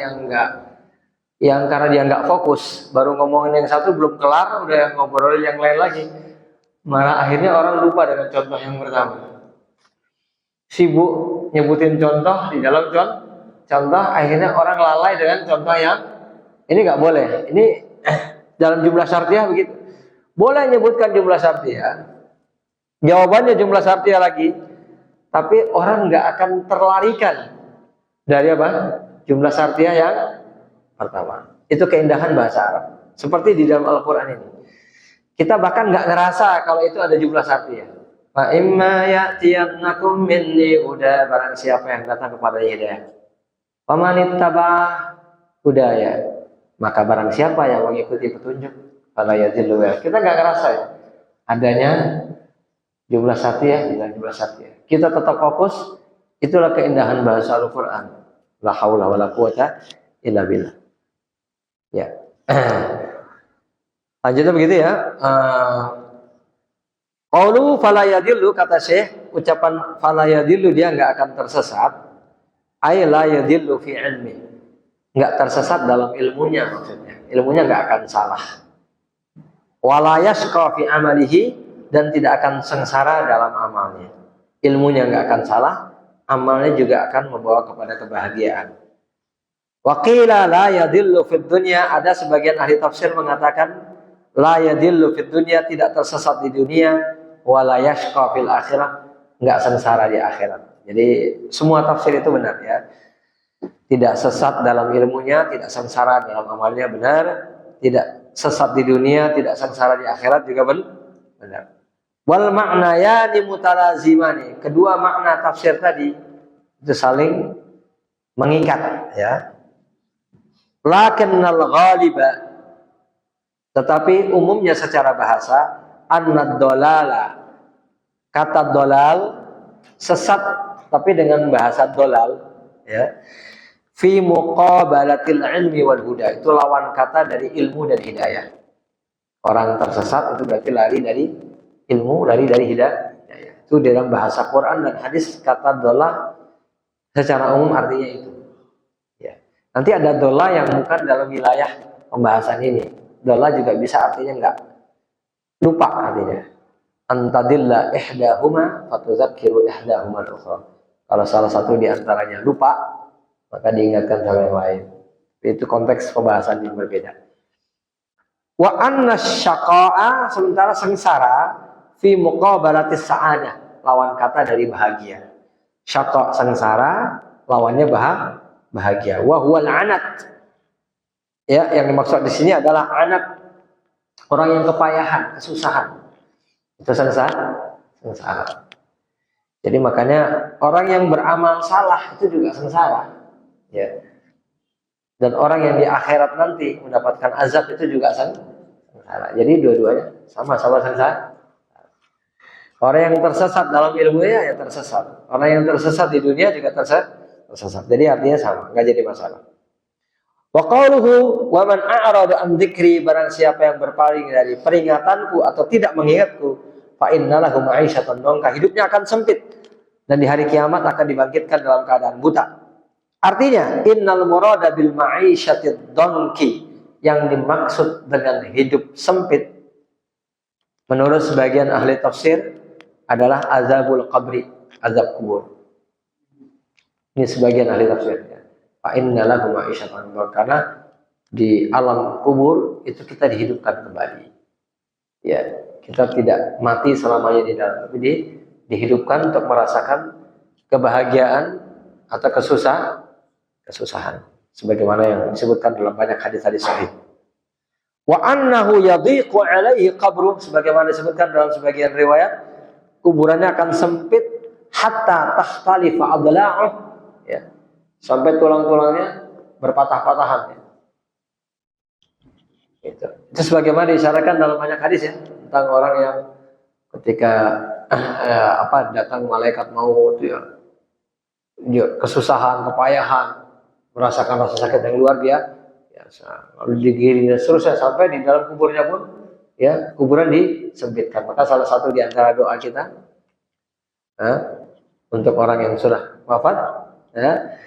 yang karena dia nggak fokus, baru ngomongin yang satu belum kelar, udah ngobrol yang lain lagi. Malah akhirnya orang lupa dengan contoh yang pertama. Sibuk nyebutin contoh di dalam contoh, akhirnya orang lalai dengan contoh yang ini nggak boleh. Ini dalam jumlah syartiyah begitu. Boleh nyebutkan jumlah syartiyah. Jawabannya jumlah syartiyah lagi. Tapi orang nggak akan terlarikan dari apa? Jumlah syartiyah yang pertama. Itu keindahan bahasa Arab. Seperti di dalam Al-Quran ini. Kita bahkan nggak ngerasa kalau itu ada jumlah syartiyah. Fa imma ya'tiyannakum minni huda, barang siapa yang datang kepada hidayah. Famanittaba hudaya, maka barang siapa yang mengikuti petunjuk, fala yadhillu. Kita nggak ngerasa ya adanya jumlah syartiyah dengan jumlah syartiyah. Kita tetap fokus, itulah keindahan bahasa Al-Quran. La haula wala quwata illa billah. Ya. Lanjutnya begitu ya. Qaulu fala yadillu, kata Syekh, ucapan fala yadillu dia enggak akan tersesat. Ay la yadillu fi ilmi. Enggak tersesat dalam ilmunya maksudnya. Ilmunya enggak akan salah. Wala yashqa fi amalihi, dan tidak akan sengsara dalam amalnya. Ilmunya enggak akan salah, amalnya juga akan membawa kepada kebahagiaan. Wa qila la yadillu fid dunya, ada sebagian ahli tafsir mengatakan la yadillu fid dunya, tidak tersesat di dunia, wala yashqa fil akhirah, enggak sengsara di akhirat. Jadi semua tafsir itu benar ya. Tidak sesat dalam ilmunya, tidak sengsara dalam amalnya, benar. Tidak sesat di dunia, tidak sengsara di akhirat juga benar. Wal ma'nayani mutalazimani, kedua makna tafsir tadi itu saling mengikat ya. Lakinnal ghaliba, tetapi umumnya secara bahasa, annad dolala, kata dolal sesat, tapi dengan bahasa dolal ya, fi muqabalatil ilmi wal huda, itu lawan kata dari ilmu dan hidayah. Orang tersesat itu berarti lari dari ilmu, lari dari hidayah. Itu dalam bahasa Quran dan hadis, kata dolal secara umum artinya itu ya. Nanti ada dolal yang bukan dalam wilayah pembahasan ini. Dolal juga bisa artinya enggak lupa, artinya antadilla ihdahuma fatuzakkiru ihdahuma al-ukhra. Kalau salah satu di antaranya lupa, maka diingatkan sama yang lain. Itu konteks pembahasan yang berbeda. Wa anna syaqa'a, sementara sengsara, fi muqabalatis sa'adah, lawan kata dari bahagia. Syaqa sengsara, lawannya bahagia. Wa huwal anat. Ya, yang dimaksud di sini adalah anat, orang yang kepayahan, kesusahan. Itu sengsara. Jadi makanya orang yang beramal salah itu juga sengsara. Ya. Dan orang yang di akhirat nanti mendapatkan azab itu juga sengsara. Jadi dua-duanya sama-sama sengsara. Orang yang tersesat dalam ilmunya ya tersesat. Orang yang tersesat di dunia juga tersesat. Jadi artinya sama, nggak jadi masalah. Wa qauluhu wa man a'rada an dzikri, barang siapa yang berpaling dari peringatanku atau tidak mengingatku, fa innalahu ma'isyatan dongka, hidupnya akan sempit dan di hari kiamat akan dibangkitkan dalam keadaan buta. Artinya innal murada bil ma'isyatid dongki, yang dimaksud dengan hidup sempit menurut sebagian ahli tafsir adalah azabul qabri, azab kubur. Ini sebagian ahli tafsirnya. Fa innalahu ma'isyatan dongka, karena di alam kubur itu kita dihidupkan kembali. Ya, kita tidak mati selamanya di dalam, tapi dihidupkan untuk merasakan kebahagiaan atau kesusahan sebagaimana yang disebutkan dalam banyak hadis-hadis sahih. Wa annahu yadhiqu alaihi qabru, sebagaimana disebutkan dalam sebagian riwayat, kuburannya akan sempit hatta takhtalifa adla'uh, ya, sampai tulang-tulangnya berpatah-patahan, ya. Itu sebagaimana disyaratkan dalam banyak hadis, ya, tentang orang yang ketika datang malaikat maut, ya, dia kesusahan, kepayahan, merasakan rasa sakit yang luar biasa, lalu digiring dan seterusnya sampai di dalam kuburnya pun, ya, kuburan disempitkan. Maka salah satu di antara doa kita untuk orang yang sudah wafat, ya,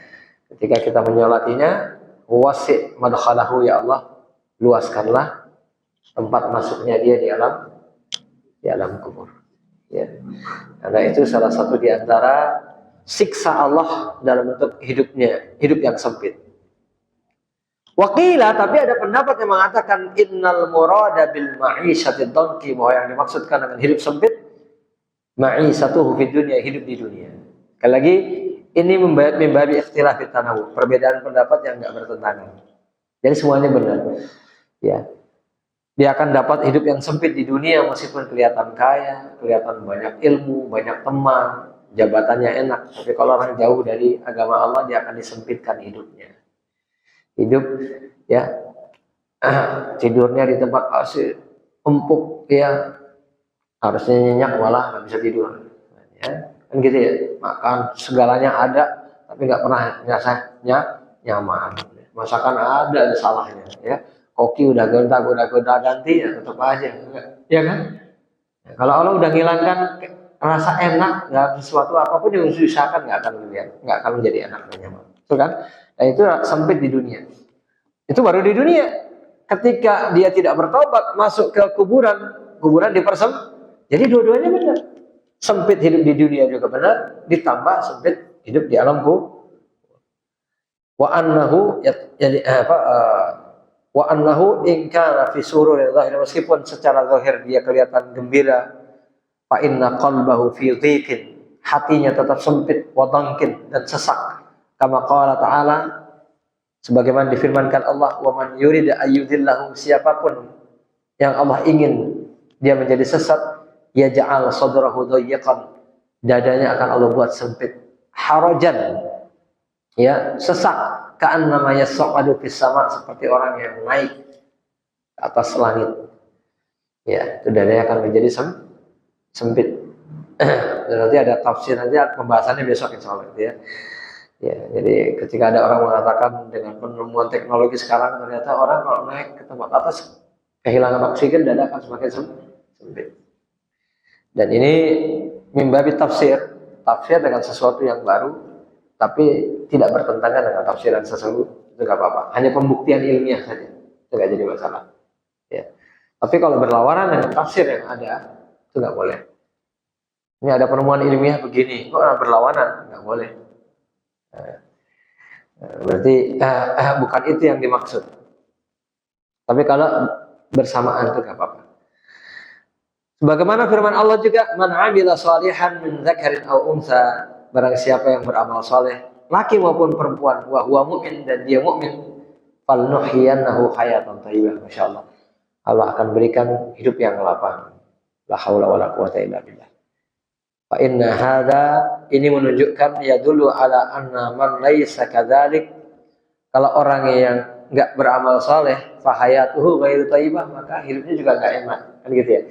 ketika kita menyolatinya, wasi' madkhalahu, ya Allah, luaskanlah tempat masuknya dia di alam kubur. Ya. Karena itu salah satu di antara siksa Allah dalam bentuk hidup yang sempit. Wakila, tapi ada pendapat yang mengatakan innal murada bil ma'isyatid dhanki, bahwa yang dimaksudkan dengan hidup sempit ma'isyatuhu fid dunya, hidup di dunia. Sekali lagi, ini membabi ikhtilaf fit tanawwu, perbedaan pendapat yang enggak bertentangan. Jadi semuanya benar. Ya. Dia akan dapat hidup yang sempit di dunia meskipun kelihatan kaya, kelihatan banyak ilmu, banyak teman, jabatannya enak. Tapi kalau orang jauh dari agama Allah, dia akan disempitkan hidupnya. Hidup, ya, tidurnya di tempat AC empuk, ya, harusnya nyenyak malah nggak bisa tidur, ya, kan gitu ya. Makan segalanya ada, tapi nggak pernah rasanya nyaman. Masakan ada salahnya, ya. Koki udah ganti, ya tetap aja, ya kan? Ya, kalau Allah udah ngilangkan rasa enak, nggak sesuatu apapun yang diusahakan nggak akan menjadi enak dan nyaman, betul kan? Nah, itu sempit di dunia. Itu baru di dunia. Ketika dia tidak bertobat, masuk ke kuburan dipersempit. Jadi dua-duanya benar. Sempit hidup di dunia juga benar, ditambah sempit hidup di alam kubur. Wa annahu wa annahu in kana fi sururin zahir, meskipun secara zahir dia kelihatan gembira, fa inna qalbahu fi dhiqin, hatinya tetap sempit, wa dhankin, dan sesak. Kama qala ta'ala, sebagaimana difirmankan Allah, wa man yurid ayyudillahu, siapapun yang Allah ingin dia menjadi sesat, yaj'al sadrahu dayyiqan, dadanya akan Allah buat sempit, harajan, ya, sesak, ka'annama yas'adu fis sama, seperti orang yang naik ke atas langit. Ya, itu dadanya akan menjadi sempit. Dan nanti ada tafsir, nanti pembahasannya besok insyaallah, ya. Ya, jadi ketika ada orang mengatakan dengan penemuan teknologi sekarang ternyata orang kalau naik ke tempat atas kehilangan oksigen, dada akan semakin sempit. Dan ini mimbabi tafsir dengan sesuatu yang baru, tapi tidak bertentangan dengan tafsiran sesungguhnya, itu nggak apa-apa. Hanya pembuktian ilmiah saja, itu nggak jadi masalah. Ya. Tapi kalau berlawanan dengan tafsir yang ada, itu nggak boleh. Ini ada penemuan ilmiah begini, kok berlawanan? Nggak boleh. Berarti bukan itu yang dimaksud. Tapi kalau bersamaan itu nggak apa-apa. Sebagaimana firman Allah juga, man 'amila shalihan min dzakarin aw untha, barang siapa yang beramal soleh, laki maupun perempuan, wa huwa mu'min, dan dia mukmin, falnuhyiyannahu hayatan thayyibah. Masyaallah. Allah akan berikan hidup yang lapang. La haula wala quwata illa billah. Fa inna hadza, ini menunjukkan ya dulu ala anna man laisa kadzalik, kalau orang yang enggak beramal saleh, fa hayatuhu ghairu thayyibah, maka hidupnya juga enggak enak, kan gitu ya.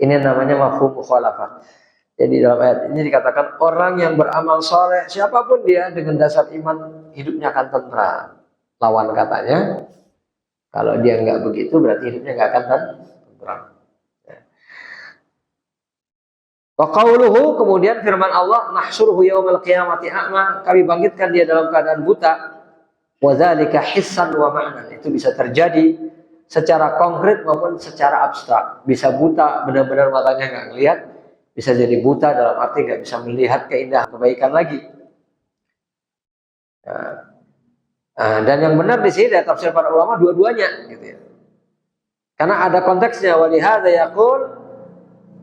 Ini namanya mafhum mukhalafah. Jadi dalam ayat ini dikatakan orang yang beramal saleh, siapapun dia dengan dasar iman, hidupnya akan tentram. Lawan katanya, kalau dia enggak begitu berarti hidupnya enggak akan tentram. Wa qauluhu, kemudian firman Allah, nahsyuruhu yaumal qiyamati a'ma, kami bangkitkan dia dalam keadaan buta. Wa dzalika hissan wa ma'nan, itu bisa terjadi secara konkret maupun secara abstrak. Bisa buta, benar-benar matanya enggak ngelihat, bisa jadi buta dalam arti enggak bisa melihat keindahan kebaikan lagi. Dan yang benar di sini dari tafsir para ulama dua-duanya gitu ya. Karena ada konteksnya, wa lihadza yaqul,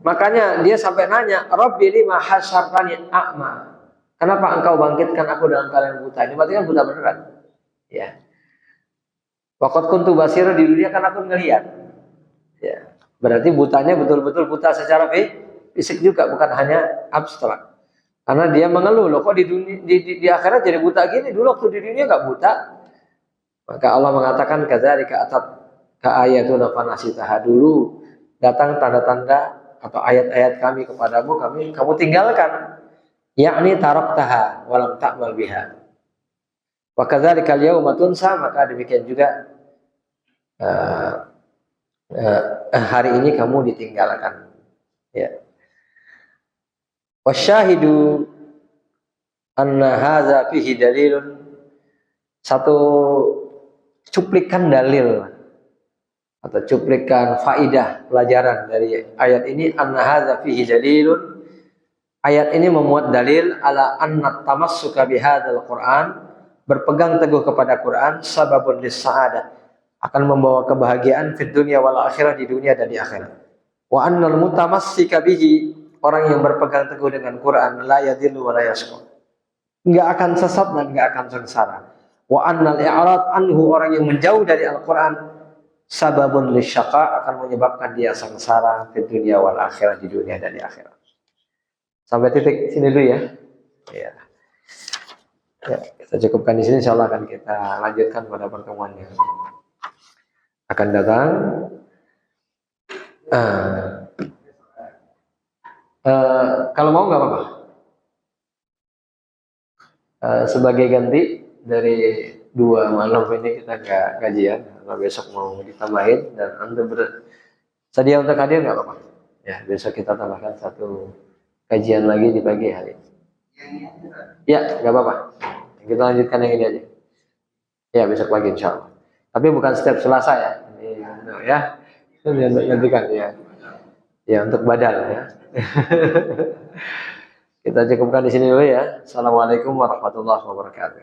makanya dia sampai nanya, Rabbi lima hasyartani a'ma, kenapa engkau bangkitkan aku dalam keadaan buta? Ini berarti kan buta beneran. Ya. Waqad kuntu basira, di dunia kan aku ngelihat. Ya. Berarti butanya betul-betul buta secara fisik juga, bukan hanya abstrak. Karena dia mengeluh, loh kok di dunia di akhirat jadi buta gini, dulu waktu di dunia enggak buta. Maka Allah mengatakan kadzalika atat ka ayatuna fanasitaha, dulu datang tanda-tanda atau ayat-ayat kami kepadamu, kamu tinggalkan, yakni taraktaha walam ta'mal biha. Wa kadzalika al-yauma tunsa, maka demikian juga hari ini kamu ditinggalkan. Ya. Wasyahidu anna hadza fihi dalilun, satu cuplikan dalil atau cuplikan faidah pelajaran dari ayat ini, anna hadza fihi dalilun, ayat ini memuat dalil ala anna tamassuka bihadzal Qur'an, berpegang teguh kepada Quran, sababun lis-sa'adah, akan membawa kebahagiaan fid dunya wal akhirah, di dunia dan di akhirat. Wa annal mutamassika bihi, orang yang berpegang teguh dengan Quran, la yadhillu wa la yashqa, enggak akan sesat dan enggak akan sengsara. Wa annal i'rad anhu, orang yang menjauh dari Al-Qur'an, sababun lisyaqa, akan menyebabkan dia sengsara di dunia wal akhirah, di dunia dan di akhirat. Sampai titik sini dulu ya. Ya. Ya, kita cukupkan di sini, insyaallah akan kita lanjutkan pada pertemuan yang akan datang. Kalau mau nggak apa-apa. Sebagai ganti dari 2 malam ini kita nggak kajian, kalau besok mau ditambahin dan Anda bersedia untuk hadir nggak apa-apa. Ya, besok kita tambahkan 1 kajian lagi di pagi hari. Ya, nggak apa-apa. Kita lanjutkan yang ini aja. Ya, besok pagi insya Allah. Tapi bukan setiap Selasa ya. Ini, ya, itu nantikan ya. Ya, untuk badal ya. Kita cukupkan di sini dulu ya. Assalamualaikum warahmatullahi wabarakatuh.